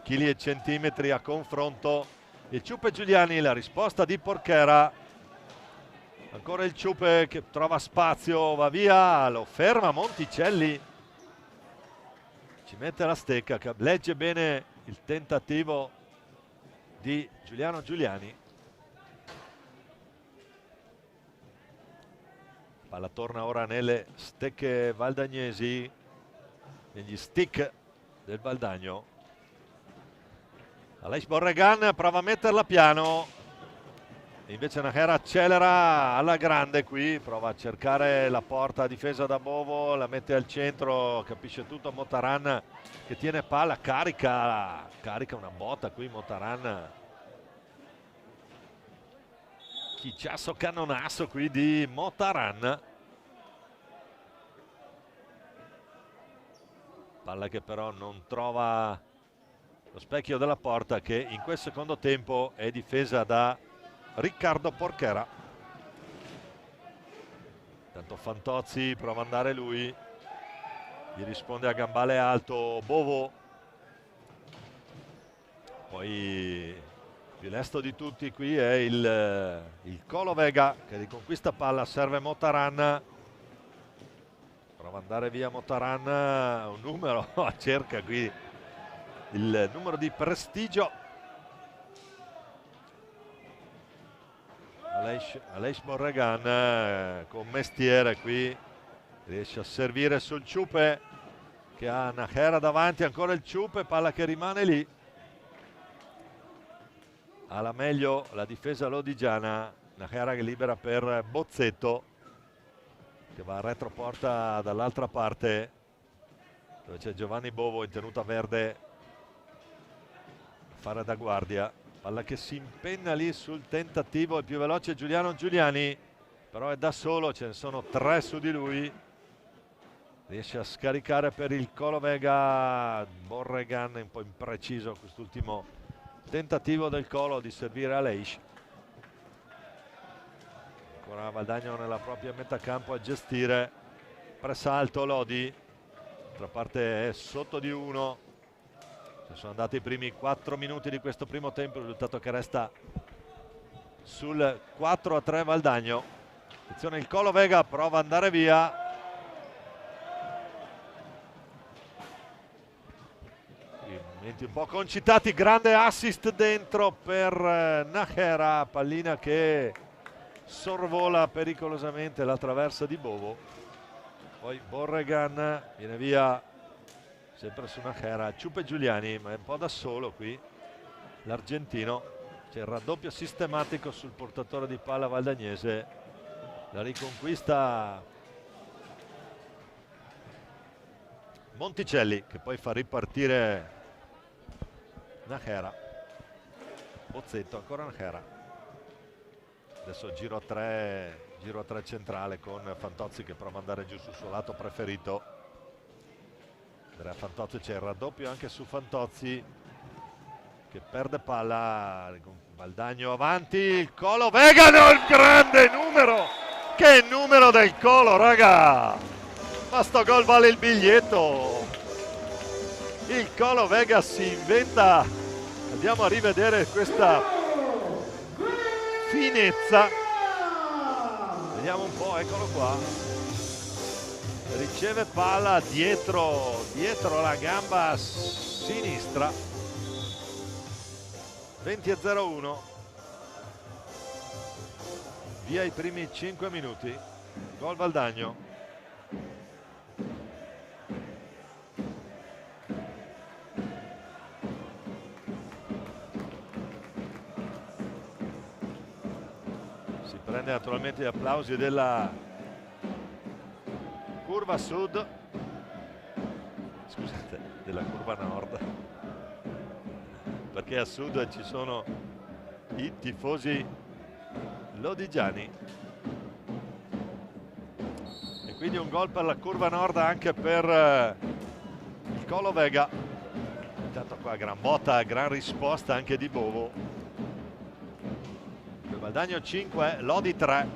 chili e centimetri a confronto. Il Ciupe Giuliani, la risposta di Porchera, ancora il Ciupe che trova spazio, va via, lo ferma Monticelli, ci mette la stecca, legge bene il tentativo di Giuliano Giuliani. Palla torna ora nelle stecche valdagnesi, negli stick del Valdagno. Aleix Borregan prova a metterla piano, invece Najera accelera alla grande qui, prova a cercare la porta difesa da Bovo, la mette al centro, capisce tutto Motaran che tiene palla, carica una botta qui Motaran. Chicciasso cannonasso qui di Motaran. Palla che però non trova lo specchio della porta, che in quel secondo tempo è difesa da Riccardo Porchera. Tanto Fantozzi prova ad andare lui, gli risponde a gambale alto Bovo. Poi più lesto di tutti qui è il Colo Vega che riconquista palla, serve Motaran, prova ad andare via Motaran, un numero, cerca qui il numero di prestigio. Aleix Borregan con mestiere qui riesce a servire sul Ciupe che ha Najera davanti, ancora il Ciupe, palla che rimane lì. Alla meglio la difesa lodigiana, Najera che libera per Bozzetto che va a retroporta dall'altra parte dove c'è Giovanni Bovo in tenuta verde a fare da guardia. Palla che si impenna lì sul tentativo, il più veloce Giuliano Giuliani, però è da solo, ce ne sono 3 su di lui. Riesce a scaricare per il Colo Vega, Borregan un po' impreciso quest'ultimo tentativo del Colo di servire Aleix. Ancora Valdagno nella propria metà campo a gestire, pressa alto Lodi, d'altra parte è sotto di 1. Sono andati i primi 4 minuti di questo primo tempo, il risultato che resta sul 4-3 Valdagno. Attenzione, il Colo Vega prova ad andare via, momenti un po' concitati, grande assist dentro per Najera, pallina che sorvola pericolosamente la traversa di Bovo. poi Borregan viene via sempre su Najera, Ciupe Giuliani, ma è un po' da solo qui l'argentino. C'è il raddoppio sistematico sul portatore di palla valdagnese, la riconquista Monticelli che poi fa ripartire Najera. Bozzetto, ancora Najera. Adesso giro a 3 centrale con Fantozzi che prova ad andare giù sul suo lato preferito. Andrea Fantozzi, c'è il raddoppio anche su Fantozzi che perde palla, Valdagno avanti, il Colo Vegano, il grande numero, che numero del Colo, raga, ma sto gol vale il biglietto. Il Colo Vega si inventa, andiamo a rivedere questa finezza, vediamo un po', eccolo qua, riceve palla dietro la gamba sinistra. 20-01, via i primi 5 minuti, gol Valdagno. Si prende naturalmente gli applausi della curva sud, scusate, della curva nord, perché a sud ci sono i tifosi lodigiani e quindi un gol per la curva nord anche per il Colo Vega. Intanto qua gran botta, gran risposta anche di Bovo. Il Valdagno 5, Lodi 3,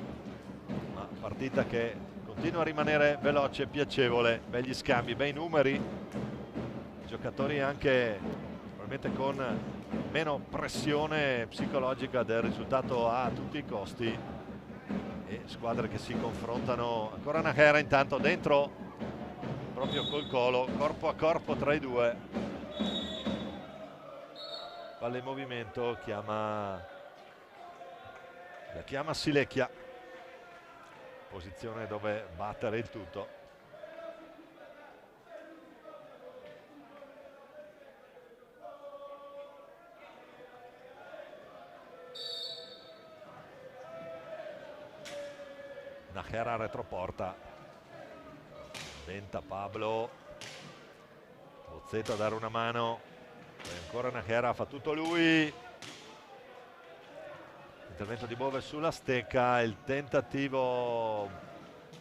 ma partita che continua a rimanere veloce e piacevole, begli scambi, bei numeri, giocatori anche probabilmente con meno pressione psicologica del risultato a tutti i costi e squadre che si confrontano. Ancora Najera intanto dentro proprio col Colo, corpo a corpo tra i due, palla in movimento, la chiama Silecchia, posizione dove battere il tutto. Najera retroporta, tenta Pablo, Bozzetto a dare una mano, poi ancora Najera, fa tutto lui, intervento di Bove sulla stecca, il tentativo,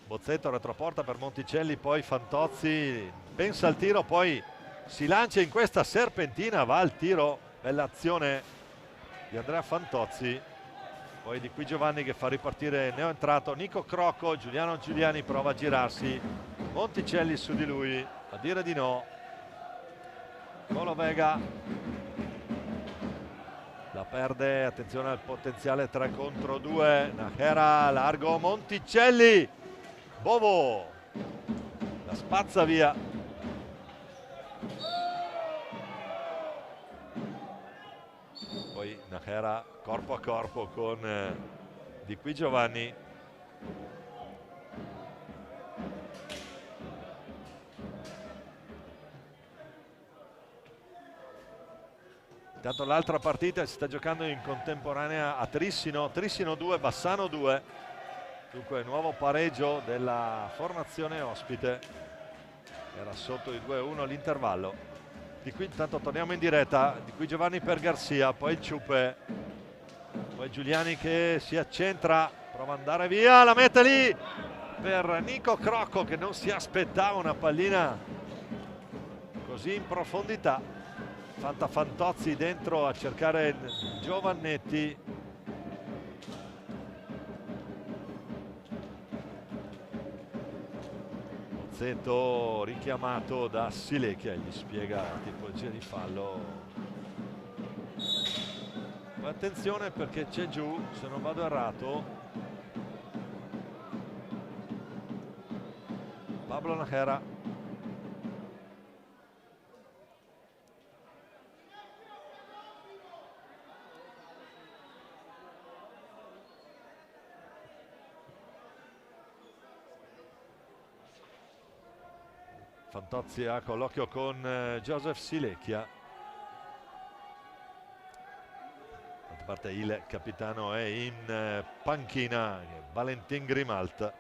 Bozzetto retroporta per Monticelli, poi Fantozzi pensa al tiro, poi si lancia in questa serpentina, va al tiro, bella azione di Andrea Fantozzi. Poi di qui Giovanni che fa ripartire neoentrato Nico Crocco, Giuliano Giuliani prova a girarsi, Monticelli su di lui, a dire di no. Colo Vega la perde, attenzione al potenziale 3 contro 2, Najera largo, Monticelli, Bovo la spazza via. Poi Najera corpo a corpo con di qui Giovanni. Intanto l'altra partita si sta giocando in contemporanea a Trissino, Trissino 2, Bassano 2, dunque nuovo pareggio della formazione ospite, era sotto i 2-1 all'intervallo. Di qui intanto torniamo in diretta, di qui Giovanni per Garcia, poi il Ciupe, poi Giuliani che si accentra, prova ad andare via, la mette lì per Nico Crocco che non si aspettava una pallina così in profondità. Fantozzi dentro a cercare Giovannetti, Bozzetto richiamato da Silecchia, gli spiega la tipologia di fallo. Ma attenzione perché c'è giù, se non vado errato, Pablo Najera. Fantozzi ha colloquio con Joseph Silecchia. D'altra parte il capitano è in panchina, Valentin Grimalt. Ha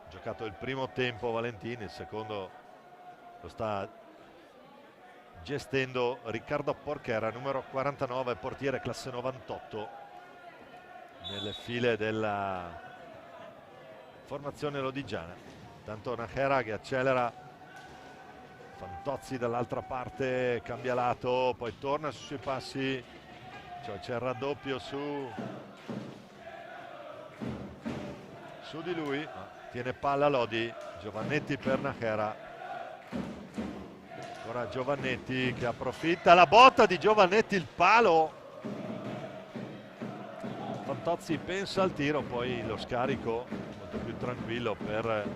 giocato il primo tempo Valentin, il secondo lo sta gestendo Riccardo Porchera, numero 49, portiere classe 98 nelle file della formazione lodigiana. Tanto Nájera che accelera, Fantozzi dall'altra parte cambia lato, poi torna sui suoi passi, cioè c'è il raddoppio su di lui, tiene palla Lodi, Giovannetti per Nájera, ancora Giovannetti che approfitta, la botta di Giovannetti, il palo. Fantozzi pensa al tiro, poi lo scarico molto più tranquillo per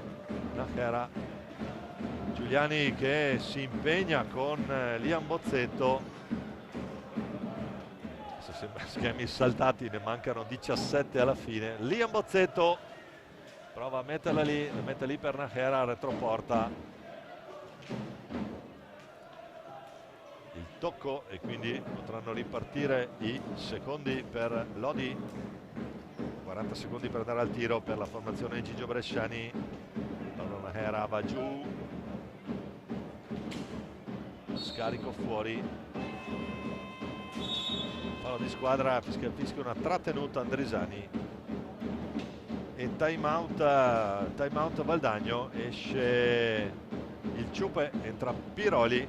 Nájera. Giuliani che si impegna con Liam Bozzetto. Se sembra schemi saltati, ne mancano 17 alla fine. Liam Bozzetto prova a metterla lì, la mette lì per Nájera, retroporta. Il tocco e quindi potranno ripartire i secondi per Lodi. 40 secondi per andare al tiro per la formazione Gigio Bresciani. Allora Nájera va giù, scarico fuori, fallo di squadra, fischia una trattenuta Andrisani e time out Valdagno. Esce il Ciupe, entra Piroli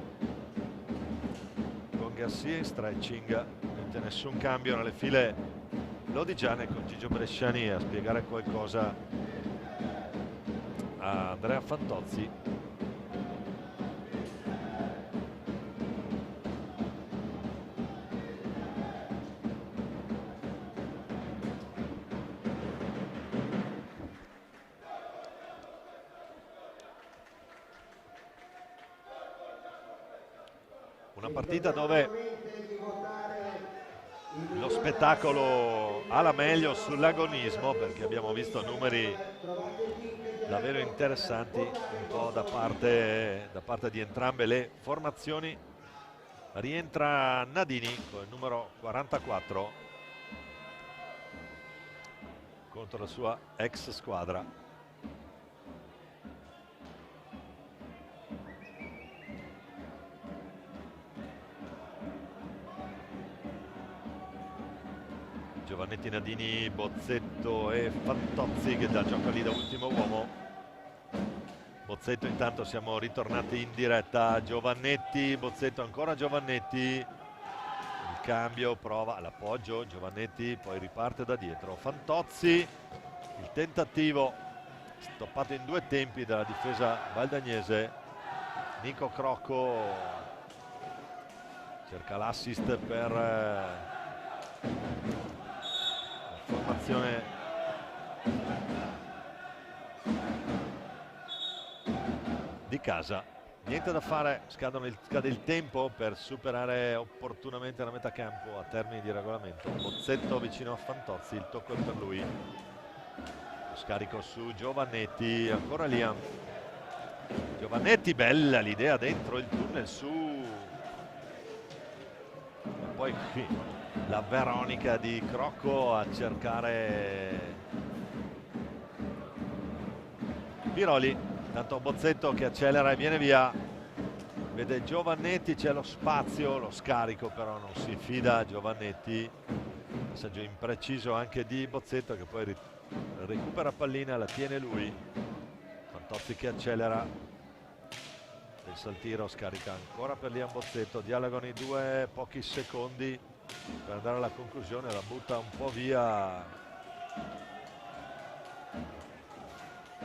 con Garcia in stretching, non c'è nessun cambio nelle file lodigiane, con Gigio Bresciani a spiegare qualcosa a Andrea Fantozzi. Una partita dove lo spettacolo ha la meglio sull'agonismo, perché abbiamo visto numeri davvero interessanti un po' da parte di entrambe le formazioni. Rientra Nadini con il numero 44 contro la sua ex squadra. Giovannetti, Nadini, Bozzetto e Fantozzi che già gioca lì da ultimo uomo. Bozzetto, intanto siamo ritornati in diretta. Giovannetti, Bozzetto, ancora Giovannetti, il cambio, prova l'appoggio, Giovannetti poi riparte da dietro. Fantozzi, il tentativo stoppato in due tempi dalla difesa valdagnese. Nico Crocco cerca l'assist per formazione di casa. Niente da fare, scade il tempo per superare opportunamente la metà campo a termini di regolamento. Bozzetto vicino a Fantozzi, il tocco è per lui, lo scarico su Giovannetti, ancora Liam. Giovannetti, bella l'idea dentro il tunnel su, e poi qui la Veronica di Crocco a cercare Piroli. Tanto Bozzetto che accelera e viene via, vede Giovannetti, c'è lo spazio, lo scarico però non si fida Giovannetti. Passaggio impreciso anche di Bozzetto che poi recupera pallina, la tiene lui. Fantozzi che accelera, pensa al tiro, scarica ancora per Liam Bozzetto, dialogano i due, pochi secondi per andare alla conclusione, la butta un po' via,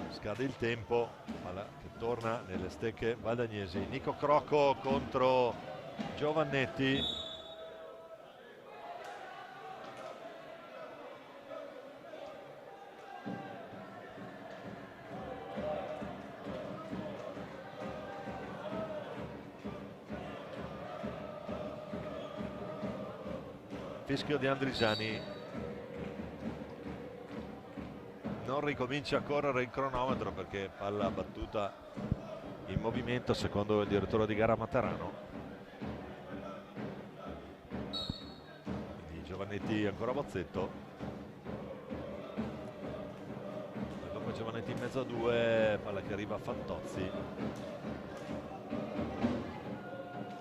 scade il tempo, palla che torna nelle stecche valdagnesi. Nico Crocco contro Giovannetti, fischio di Andrisani, non ricomincia a correre il cronometro perché palla battuta in movimento secondo il direttore di gara Materano. Quindi Giovannetti ancora Bozzetto, e dopo Giovannetti in mezzo a due, palla che arriva a Fantozzi.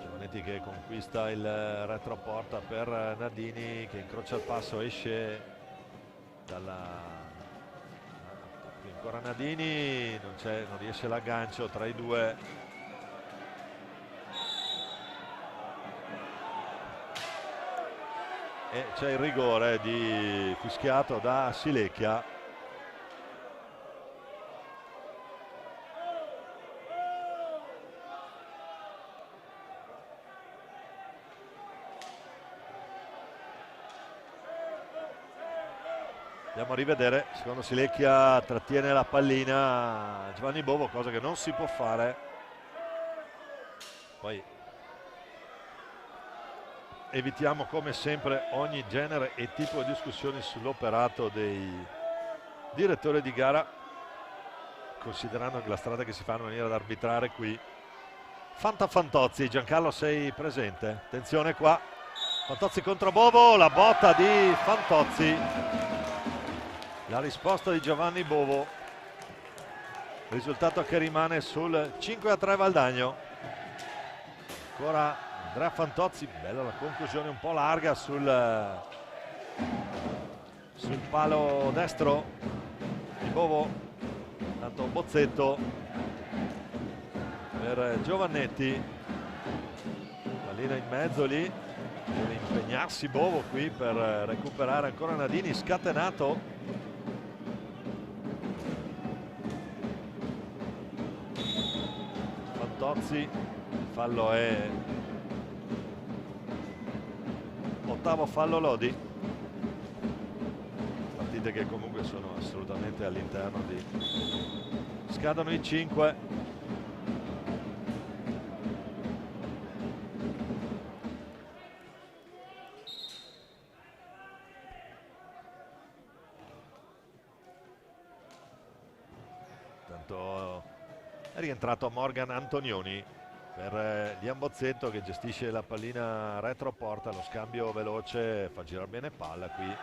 Giovannetti che conquista il retroporta per Nadini, che incrocia il passo, esce dalla... Ancora Nadini, non riesce l'aggancio tra i due. E c'è il rigore fischiato da Silecchia. Andiamo a rivedere, secondo Silecchia trattiene la pallina Giovanni Bovo, cosa che non si può fare. Poi evitiamo come sempre ogni genere e tipo di discussioni sull'operato dei direttori di gara, considerando che la strada che si fa non venire ad arbitrare qui. Fantozzi, Giancarlo sei presente? Attenzione qua, Fantozzi contro Bovo, la botta di Fantozzi. La risposta di Giovanni Bovo, risultato che rimane sul 5-3 Valdagno. Ancora Andrea Fantozzi, bella la conclusione un po' larga sul palo destro di Bovo. Tanto Bozzetto per Giovannetti, pallina in mezzo lì, deve impegnarsi Bovo qui per recuperare ancora Nadini, scatenato. Fantozzi, fallo è ottavo fallo Lodi. Partite che comunque sono assolutamente all'interno di... Scadono i 5. Tanto è rientrato Morgan Antonioni per Liam Bozzetto, che gestisce la pallina retroporta, lo scambio veloce, fa girare bene palla qui.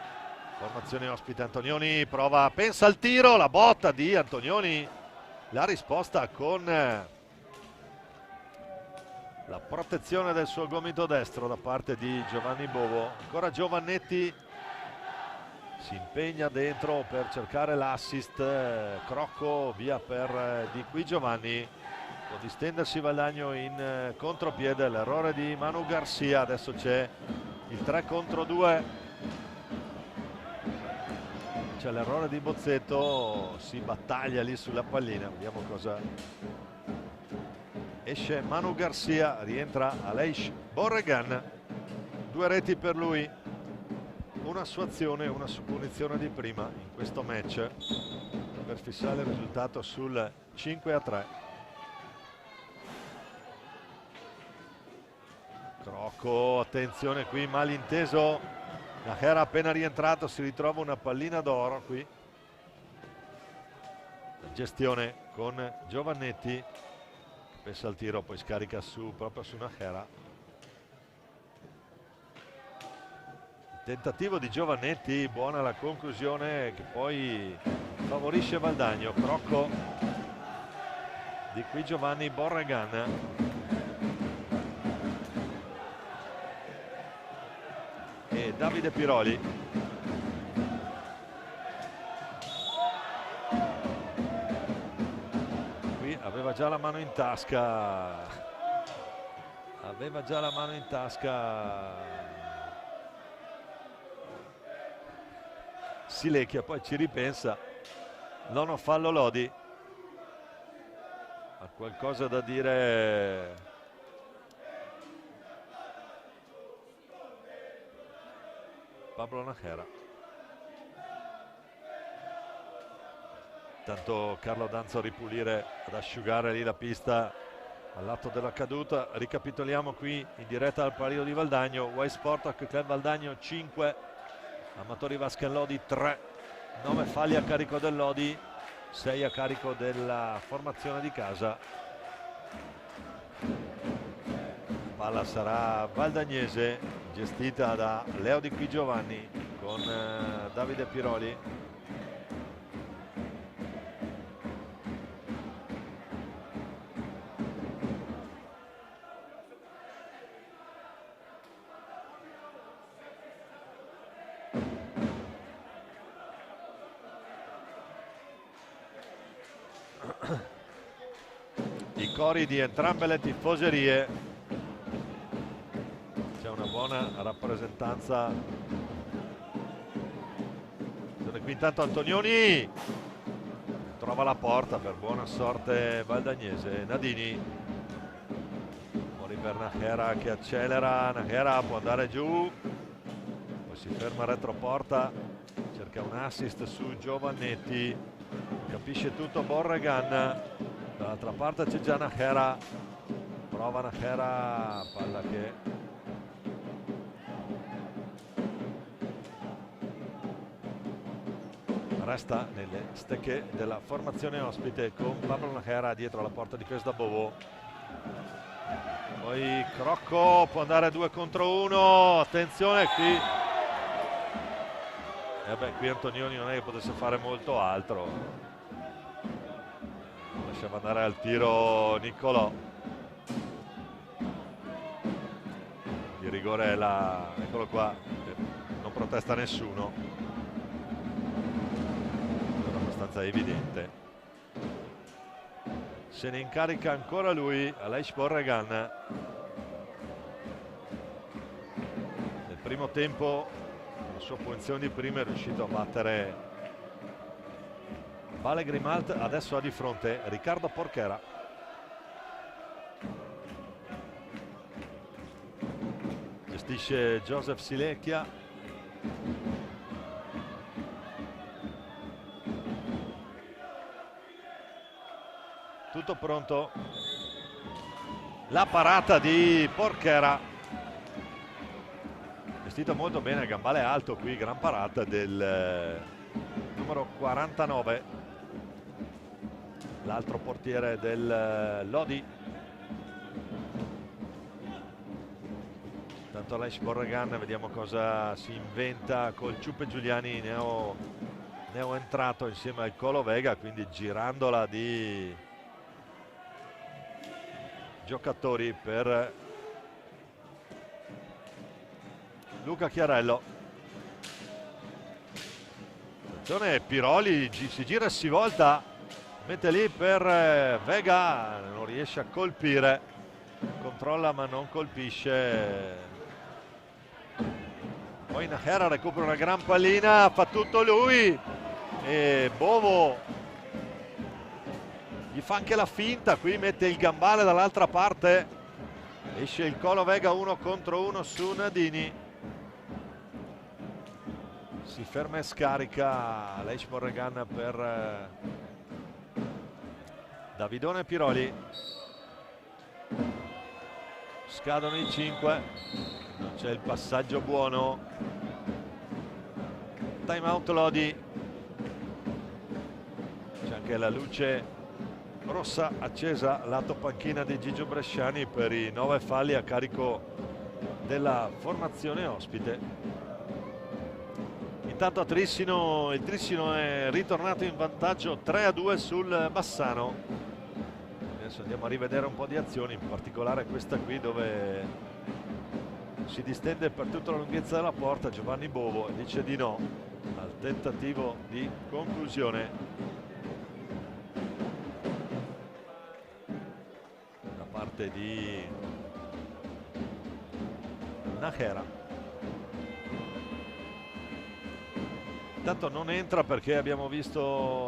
Formazione ospite, Antonioni prova, pensa al tiro, la botta di Antonioni, la risposta con la protezione del suo gomito destro da parte di Giovanni Bovo. Ancora Giovannetti si impegna dentro per cercare l'assist, Crocco via per di qui Giovanni, può distendersi Valdagno in contropiede, l'errore di Manu Garcia, adesso c'è il 3 contro 2, c'è l'errore di Bozzetto, si battaglia lì sulla pallina, vediamo cosa esce. Manu Garcia, rientra Aleix Borregan, 2 reti per lui, una su azione e una su punizione di prima in questo match per fissare il risultato sul 5-3. Crocco, attenzione qui, malinteso, era appena rientrato, si ritrova una pallina d'oro qui. La gestione con Giovannetti, pensa al tiro, poi scarica proprio su Najera. Tentativo di Giovannetti, buona la conclusione che poi favorisce Valdagno. Crocco, di qui Giovanni Borregan e Davide Piroli. Qui aveva già la mano in tasca, Silecchia, poi ci ripensa, nono fallo Lodi, ha qualcosa da dire Pablo Najera. Tanto Carlo Danzo a ripulire, ad asciugare lì la pista all'atto della caduta. Ricapitoliamo qui in diretta dal Palio di Valdagno: Y Sport Club Valdagno 5, Amatori Vasken Lodi 3, 9 falli a carico del Lodi, 6 a carico della formazione di casa. palla sarà valdagnese, gestita da Leo Di Qui Giovanni con Davide Piroli. I cori di entrambe le tifoserie, c'è una buona rappresentanza. Qui intanto Antonioni trova la porta, per buona sorte valdagnese. Nadini fuori per Najera che accelera, Najera può andare giù, poi si ferma retroporta, cerca un assist su Giovannetti, capisce tutto Borregan. Dall'altra parte c'è già Najera, prova Najera, palla che resta nelle stecche della formazione ospite, con Pablo Najera dietro la porta difesa da Bovo. Poi Crocco può andare 2 contro 1, attenzione qui. Qui Antonioni non è che potesse fare molto altro, lasciava andare al tiro Niccolò. Il rigore è là, eccolo qua, non protesta nessuno, evidente. Se ne incarica ancora lui, Aleix Borregan. Nel primo tempo, la sua posizione di prima, è riuscito a battere Vale Grimalt. Adesso ha di fronte Riccardo Porchera. Gestisce Joseph Silecchia. Tutto pronto, la parata di Porchera, vestito molto bene, gambale alto qui, gran parata del numero 49, l'altro portiere del Lodi. Tanto Aleix Borregan, vediamo cosa si inventa col Ciuppe Giuliani, neo entrato insieme al Colo Vega, quindi girandola di giocatori per Luca Chiarello. Attenzione, Piroli si gira e si volta, mette lì per Vega, non riesce a colpire, controlla ma non colpisce. Poi Najera recupera una gran pallina, fa tutto lui e Bovo gli fa anche la finta, qui mette il gambale dall'altra parte, esce il Colo Vega 1 contro 1 su Nadini, si ferma e scarica Aleix Borregan per Davidone Piroli. Scadono i 5, non c'è il passaggio buono, time out Lodi, c'è anche la luce rossa accesa lato panchina di Gigio Bresciani per i 9 falli a carico della formazione ospite. Intanto a Trissino, il Trissino è ritornato in vantaggio 3-2 sul Bassano. Adesso andiamo a rivedere un po' di azioni, in particolare questa qui dove si distende per tutta la lunghezza della porta Giovanni Bovo e dice di no al tentativo di conclusione di Najera. Intanto non entra perché abbiamo visto,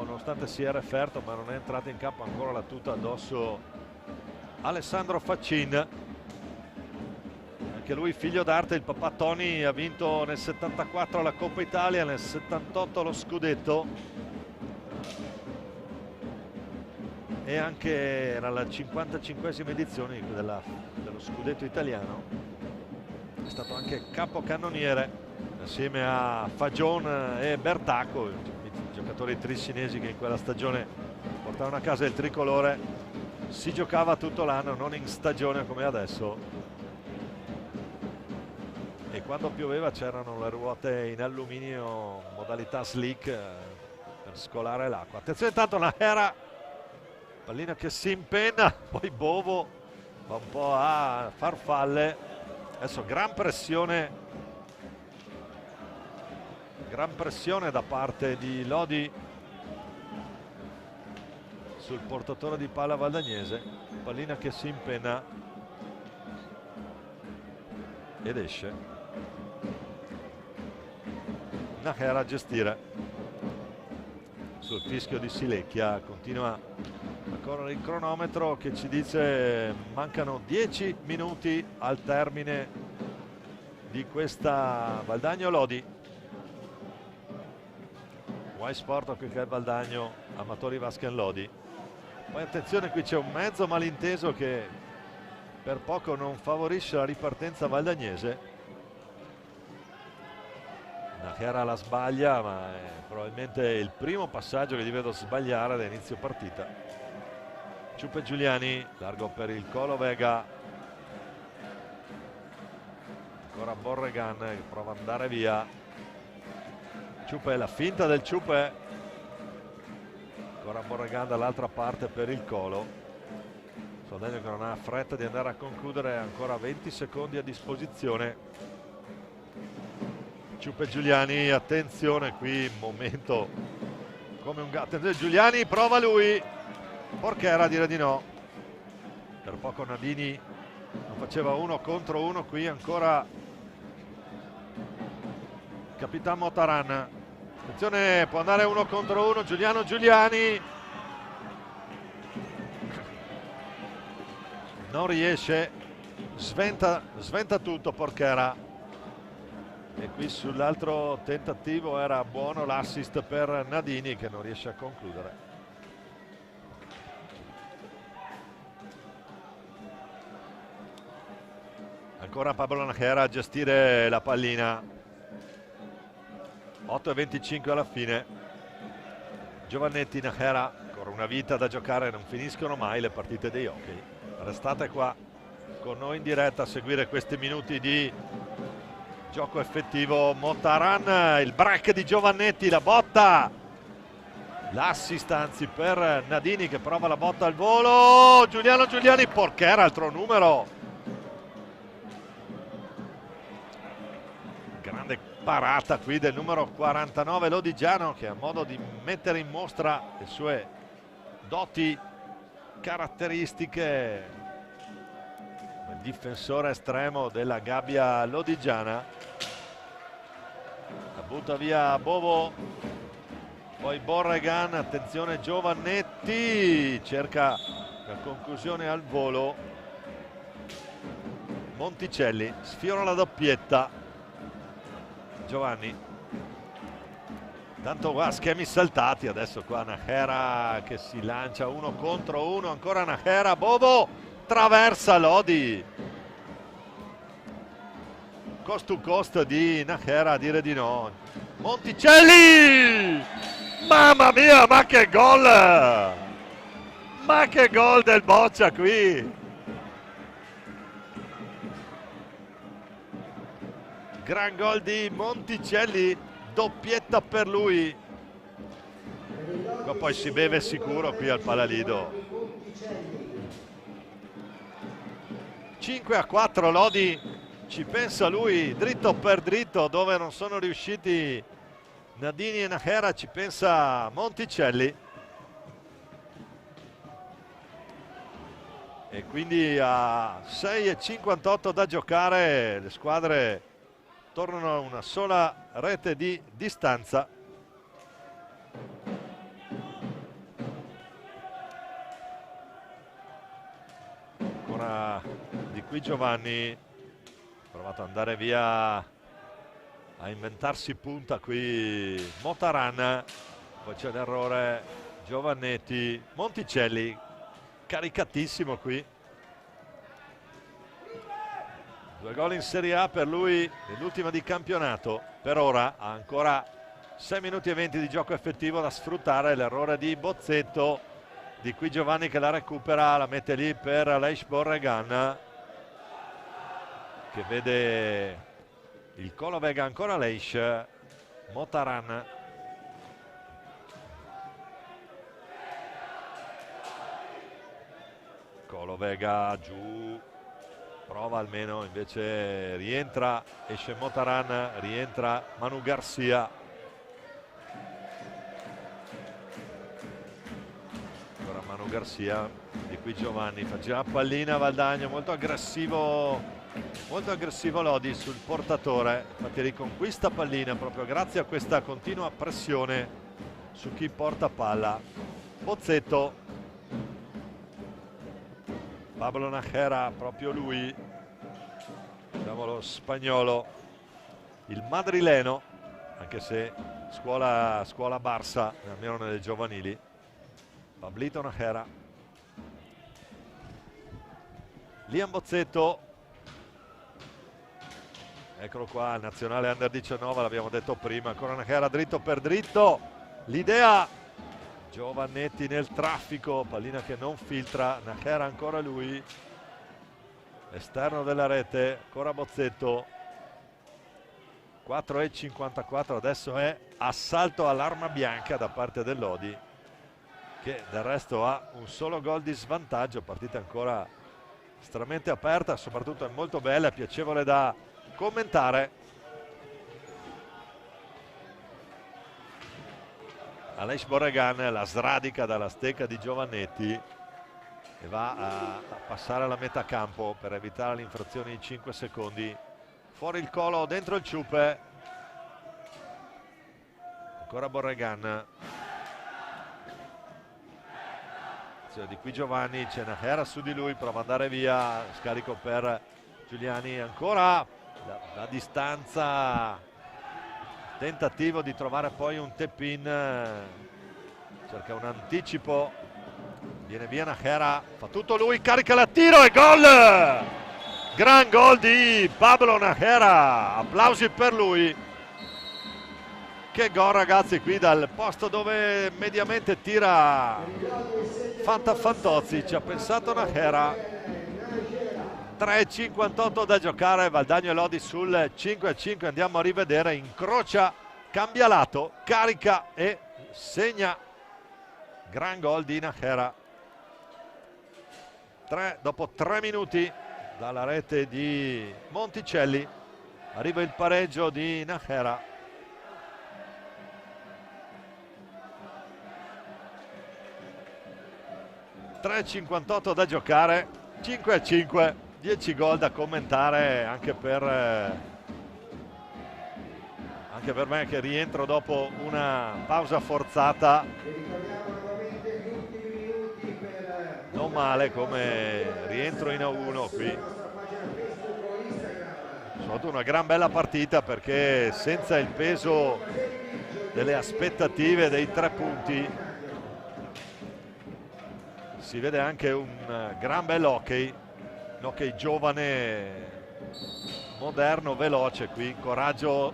nonostante sia referto, ma non è entrato in campo ancora la tuta addosso Alessandro Faccin, anche lui figlio d'arte. Il papà Toni ha vinto nel 74 la Coppa Italia, nel 78 lo scudetto e anche era la 55esima edizione dello scudetto italiano. È stato anche capocannoniere assieme a Fagion e Bertacco, i giocatori trissinesi che in quella stagione portavano a casa il tricolore. Si giocava tutto l'anno, non in stagione come adesso. e quando pioveva c'erano le ruote in alluminio modalità slick per scolare l'acqua. Attenzione, intanto Nahera, pallina che si impenna, poi Bovo va un po' a farfalle. Adesso gran pressione da parte di Lodi sul portatore di palla valdagnese, pallina che si impenna ed esce. Nahera a gestire sul fischio di Silecchia, continua a correre il cronometro che ci dice mancano 10 minuti al termine di questa Valdagno Lodi. Y Sport qui che è Valdagno, Amatori Vasken Lodi. Poi attenzione, qui c'è un mezzo malinteso che per poco non favorisce la ripartenza valdagnese. Nahera la sbaglia, ma è probabilmente il primo passaggio che gli vedo sbagliare da inizio partita. Ciupe Giuliani, largo per il Colo Vega, ancora Borregan che prova ad andare via. Ciupe, la finta del Ciupe, ancora Borregan dall'altra parte per il Colo. Valdagno che non ha fretta di andare a concludere, ancora 20 secondi a disposizione. Ciupe Giuliani, attenzione qui, momento come un gatto. Giuliani prova lui, Porchera a dire di no. Per poco Nadini non faceva 1 contro 1, qui ancora Capitan Motaran. Attenzione, può andare 1 contro 1 Giuliani. Non riesce, sventa tutto Porchera. E qui sull'altro tentativo era buono l'assist per Nadini che non riesce a concludere. Ancora Pablo Nahera a gestire la pallina. 8:25 alla fine. Giovannetti, Nahera, ancora una vita da giocare, non finiscono mai le partite dei hockey. Restate qua con noi in diretta a seguire questi minuti di gioco effettivo. Motaran, il break di Giovannetti, la botta, l'assist anzi per Nadini che prova la botta al volo. Giuliani, Porchera, altro numero. Grande parata qui del numero 49 lodigiano che ha modo di mettere in mostra le sue doti caratteristiche come difensore estremo della gabbia lodigiana. La butta via Bovo, poi Borregan, attenzione Giovannetti, cerca la conclusione al volo. Monticelli sfiora la doppietta. Giovanni, tanto qua schemi saltati, adesso qua Nahera che si lancia 1 contro 1, ancora Nahera, Bovo traversa Lodi, cost to cost di Nahera a dire di no. Monticelli, mamma mia, ma che gol del Boccia qui. Gran gol di Monticelli, doppietta per lui. Ma poi si beve sicuro qui al Palalido. 5-4 Lodi, ci pensa lui dritto per dritto dove non sono riusciti Nadini e Nahera, ci pensa Monticelli. E quindi a 6:58 da giocare le squadre tornano a una sola rete di distanza. Ancora di qui Giovanni, ha provato ad andare via a inventarsi punta qui Motaran, poi c'è l'errore Giovannetti. Monticelli caricatissimo qui. 2 gol in Serie A per lui nell'ultima di campionato. Per ora ha ancora 6 minuti e 20 di gioco effettivo da sfruttare. L'errore di Bozzetto, di qui Giovanni che la recupera, la mette lì per Aleix Borregan che vede il Colovega ancora Leish, Motaran. Colovega giù, prova almeno, invece rientra, esce Motaran, rientra Manu Garcia. Ancora Manu Garcia, di qui Giovanni, fa girare pallina Valdagno, molto aggressivo Lodi sul portatore, infatti riconquista pallina proprio grazie a questa continua pressione su chi porta palla. Bozzetto, Pablo Najera, proprio lui, diciamo lo spagnolo, il madrileno, anche se scuola Barça, almeno nelle giovanili. Pablito Najera, Liam Bozzetto, eccolo qua, il nazionale under 19, l'abbiamo detto prima, ancora Najera dritto per dritto, l'idea Giovannetti nel traffico, pallina che non filtra, Najera ancora lui, esterno della rete, ancora Bozzetto, 4,54, adesso è assalto all'arma bianca da parte del Lodi, che del resto ha un solo gol di svantaggio, partita ancora estremamente aperta, soprattutto è molto bella e piacevole da commentare. Aleix Borregan la sradica dalla stecca di Giovannetti e va a passare alla metà campo per evitare l'infrazione di 5 secondi. Fuori il Colo, dentro il Ciupe, ancora Borregan, di qui Giovanni, c'è Najera su di lui, prova ad andare via, scarico per Giuliani, ancora la distanza, tentativo di trovare poi un tap-in, cerca un anticipo, viene via Najera, fa tutto lui, carica la tiro e gol! Gran gol di Pablo Najera, applausi per lui. Che gol ragazzi, qui dal posto dove mediamente tira Fantozzi, ci ha pensato Najera. 3,58 da giocare, Valdagno e Lodi sul 5-5, andiamo a rivedere, incrocia, cambia lato, carica e segna. Gran gol di Najera. Dopo 3 minuti dalla rete di Monticelli arriva il pareggio di Najera. (3,58 da giocare, 5-5, 10 gol da commentare anche per me che rientro dopo una pausa forzata. Non male come rientro in A1 qui. Sotto una gran bella partita, perché senza il peso delle aspettative dei 3 punti si vede anche un gran bel hockey, un hockey giovane, moderno, veloce qui, coraggio,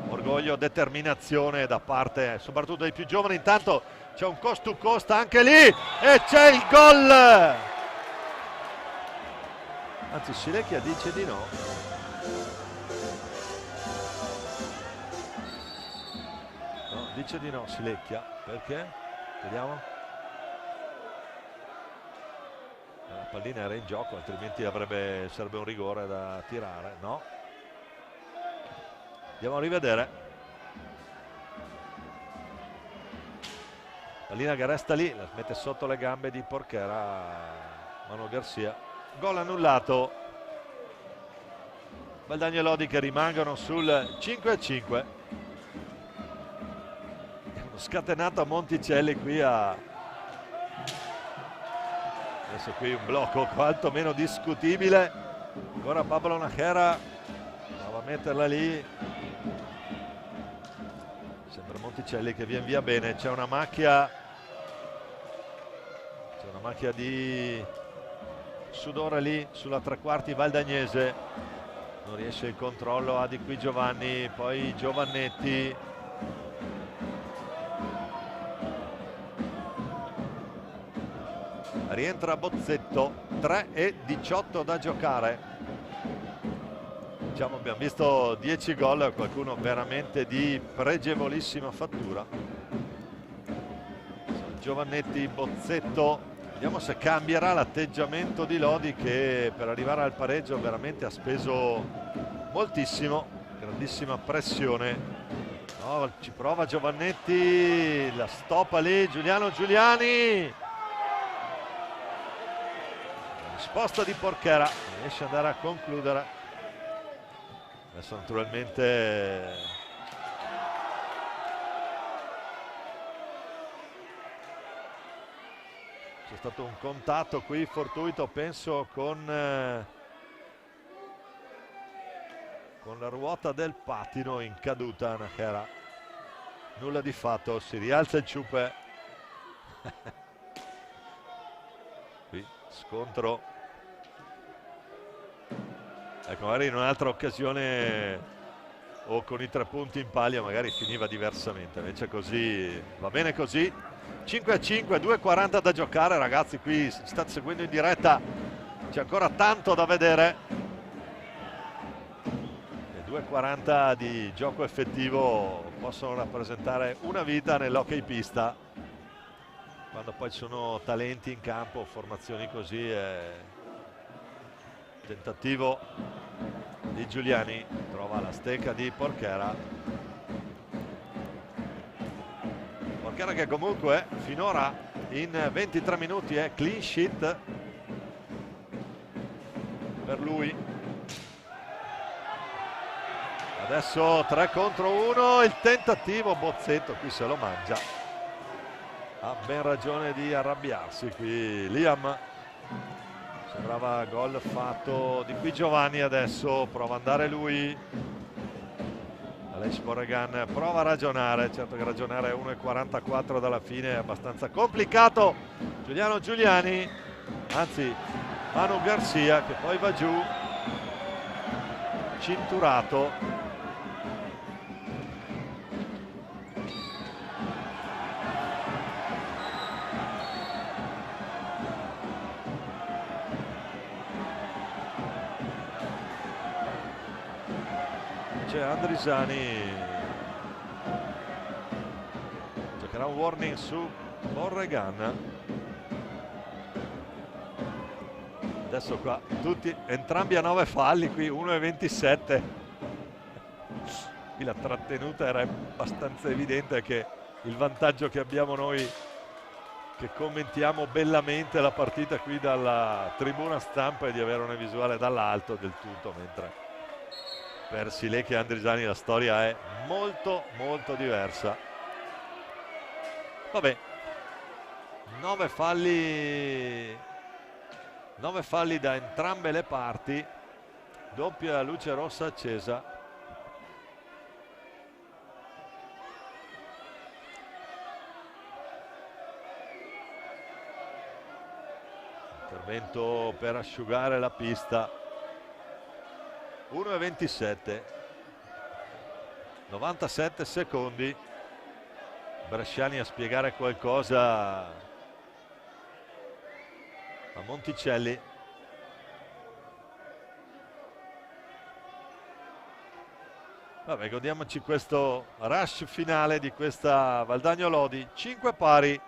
orgoglio, determinazione da parte soprattutto dei più giovani. Intanto c'è un cost to cost anche lì e c'è il gol, anzi Silecchia dice di no. No, dice di no Silecchia, perché? Vediamo. La pallina era in gioco, altrimenti sarebbe un rigore da tirare. No, andiamo a rivedere. Pallina che resta lì, la mette sotto le gambe di Porchera, Manu Garcia. Gol annullato. Valdagno e Lodi che rimangono sul 5-5. Scatenato a Monticelli qui adesso qui un blocco quantomeno discutibile. Ancora Pablo Najera prova a metterla lì, sembra Monticelli che viene via bene. C'è una macchia di sudore lì sulla tre quarti valdagnese, non riesce il controllo, ha di qui Giovanni, poi Giovannetti, rientra Bozzetto. 3,18 da giocare, diciamo, abbiamo visto 10 gol, qualcuno veramente di pregevolissima fattura. Giovannetti, Bozzetto, vediamo se cambierà l'atteggiamento di Lodi, che per arrivare al pareggio veramente ha speso moltissimo, grandissima pressione. No, ci prova Giovannetti, la stoppa lì Giuliano Giuliani, risposta di Porchera, riesce ad andare a concludere. Adesso naturalmente c'è stato un contatto qui fortuito, penso con la ruota del patino in caduta Nájera. Nulla di fatto, si rialza il Ciupe. Qui scontro, ecco, magari in un'altra occasione o con i 3 punti in palio magari finiva diversamente, invece così va bene così. 5-5, 2:40 da giocare, ragazzi. Qui si sta seguendo in diretta, c'è ancora tanto da vedere. 2:40 di gioco effettivo possono rappresentare una vita nell'hockey pista, quando poi ci sono talenti in campo, formazioni così. Tentativo di Giuliani, trova la stecca di Porchera. Porchera che comunque finora in 23 minuti è clean sheet per lui. Adesso 3 contro 1, il tentativo, Bozzetto qui se lo mangia. Ha ben ragione di arrabbiarsi qui Liam. Sembrava gol fatto di qui Giovanni, adesso prova ad andare lui. Aleix Borregan prova a ragionare, certo che ragionare a 1:44 dalla fine è abbastanza complicato. Giuliano Giuliani, anzi Manu Garcia, che poi va giù cinturato. C'è Andrisani, giocherà un warning su Borregan. Adesso qua tutti, entrambi a 9 falli, qui 1:27. Qui la trattenuta era abbastanza evidente, che il vantaggio che abbiamo noi che commentiamo bellamente la partita qui dalla tribuna stampa è di avere una visuale dall'alto del tutto, mentre per Silecki e Andrisani la storia è molto molto diversa. Vabbè, 9 falli da entrambe le parti, doppia luce rossa accesa. Intervento per asciugare la pista. 1:27, 97 secondi. Bresciani a spiegare qualcosa a Monticelli. Vabbè, godiamoci questo rush finale di questa Valdagno Lodi. 5 pari.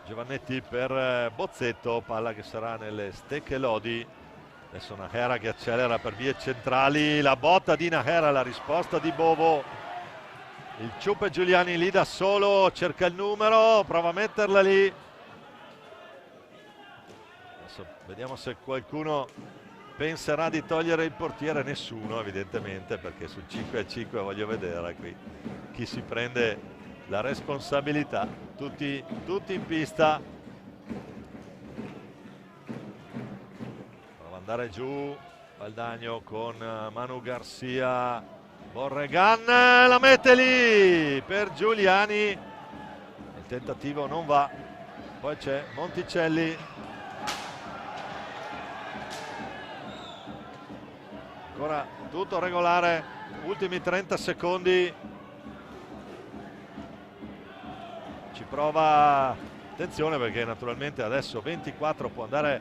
Giovannetti per Bozzetto, palla che sarà nelle stecche Lodi. Adesso Nájera che accelera per vie centrali, la botta di Nájera, la risposta di Bovo. Il Ciupe Giuliani lì da solo, cerca il numero, prova a metterla lì. Adesso vediamo se qualcuno penserà di togliere il portiere. Nessuno evidentemente, perché sul 5-5 voglio vedere qui chi si prende la responsabilità. Tutti in pista. Prova ad andare giù Valdagno con Manu Garcia. Borregan la mette lì per Giuliani, il tentativo non va. Poi c'è Monticelli, ancora tutto regolare, ultimi 30 secondi. ci prova, attenzione perché naturalmente adesso 24 può andare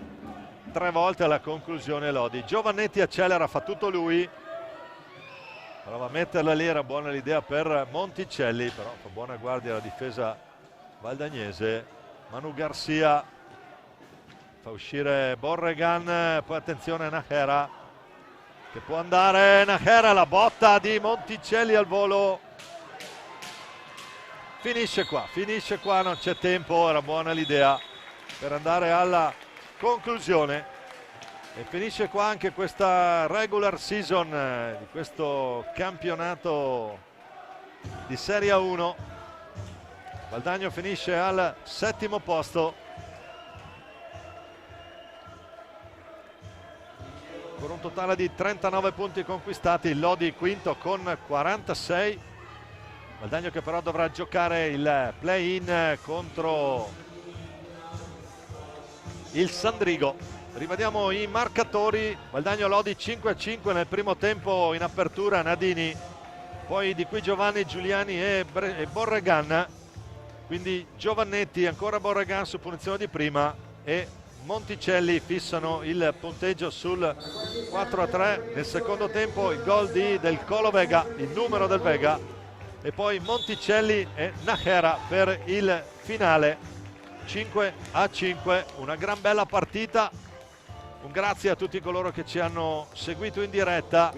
3 volte alla conclusione Lodi. Giovannetti accelera, fa tutto lui, prova a metterla lì, era buona l'idea per Monticelli, però fa buona guardia la difesa valdagnese. Manu Garcia fa uscire Borregan, poi attenzione a Najera che può andare, Najera, la botta di Monticelli al volo, finisce qua, non c'è tempo, era buona l'idea per andare alla conclusione e finisce qua anche questa regular season di questo campionato di Serie 1. Valdagno finisce al 7° posto con un totale di 39 punti conquistati. Lodi quinto con 46. Valdagno che però dovrà giocare il play-in contro il Sandrigo. Rivediamo i marcatori. Valdagno Lodi 5-5 nel primo tempo in apertura, Nadini, poi di qui Giovanni, Giuliani e Borregan, quindi Giovannetti, ancora Borregan su punizione di prima e Monticelli fissano il punteggio sul 4-3. Nel secondo tempo il gol del Colo Vega, il numero del Vega, e poi Monticelli e Najera per il finale 5-5. Una gran bella partita. Un grazie a tutti coloro che ci hanno seguito in diretta.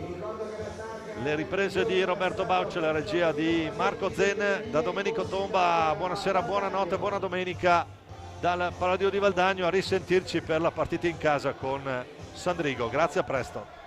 Le riprese di Roberto Bauce, la regia di Marco Zen. Da Domenico Tomba, buonasera, buonanotte, buona domenica dal Palladio di Valdagno. A risentirci per la partita in casa con Sandrigo. Grazie, a presto.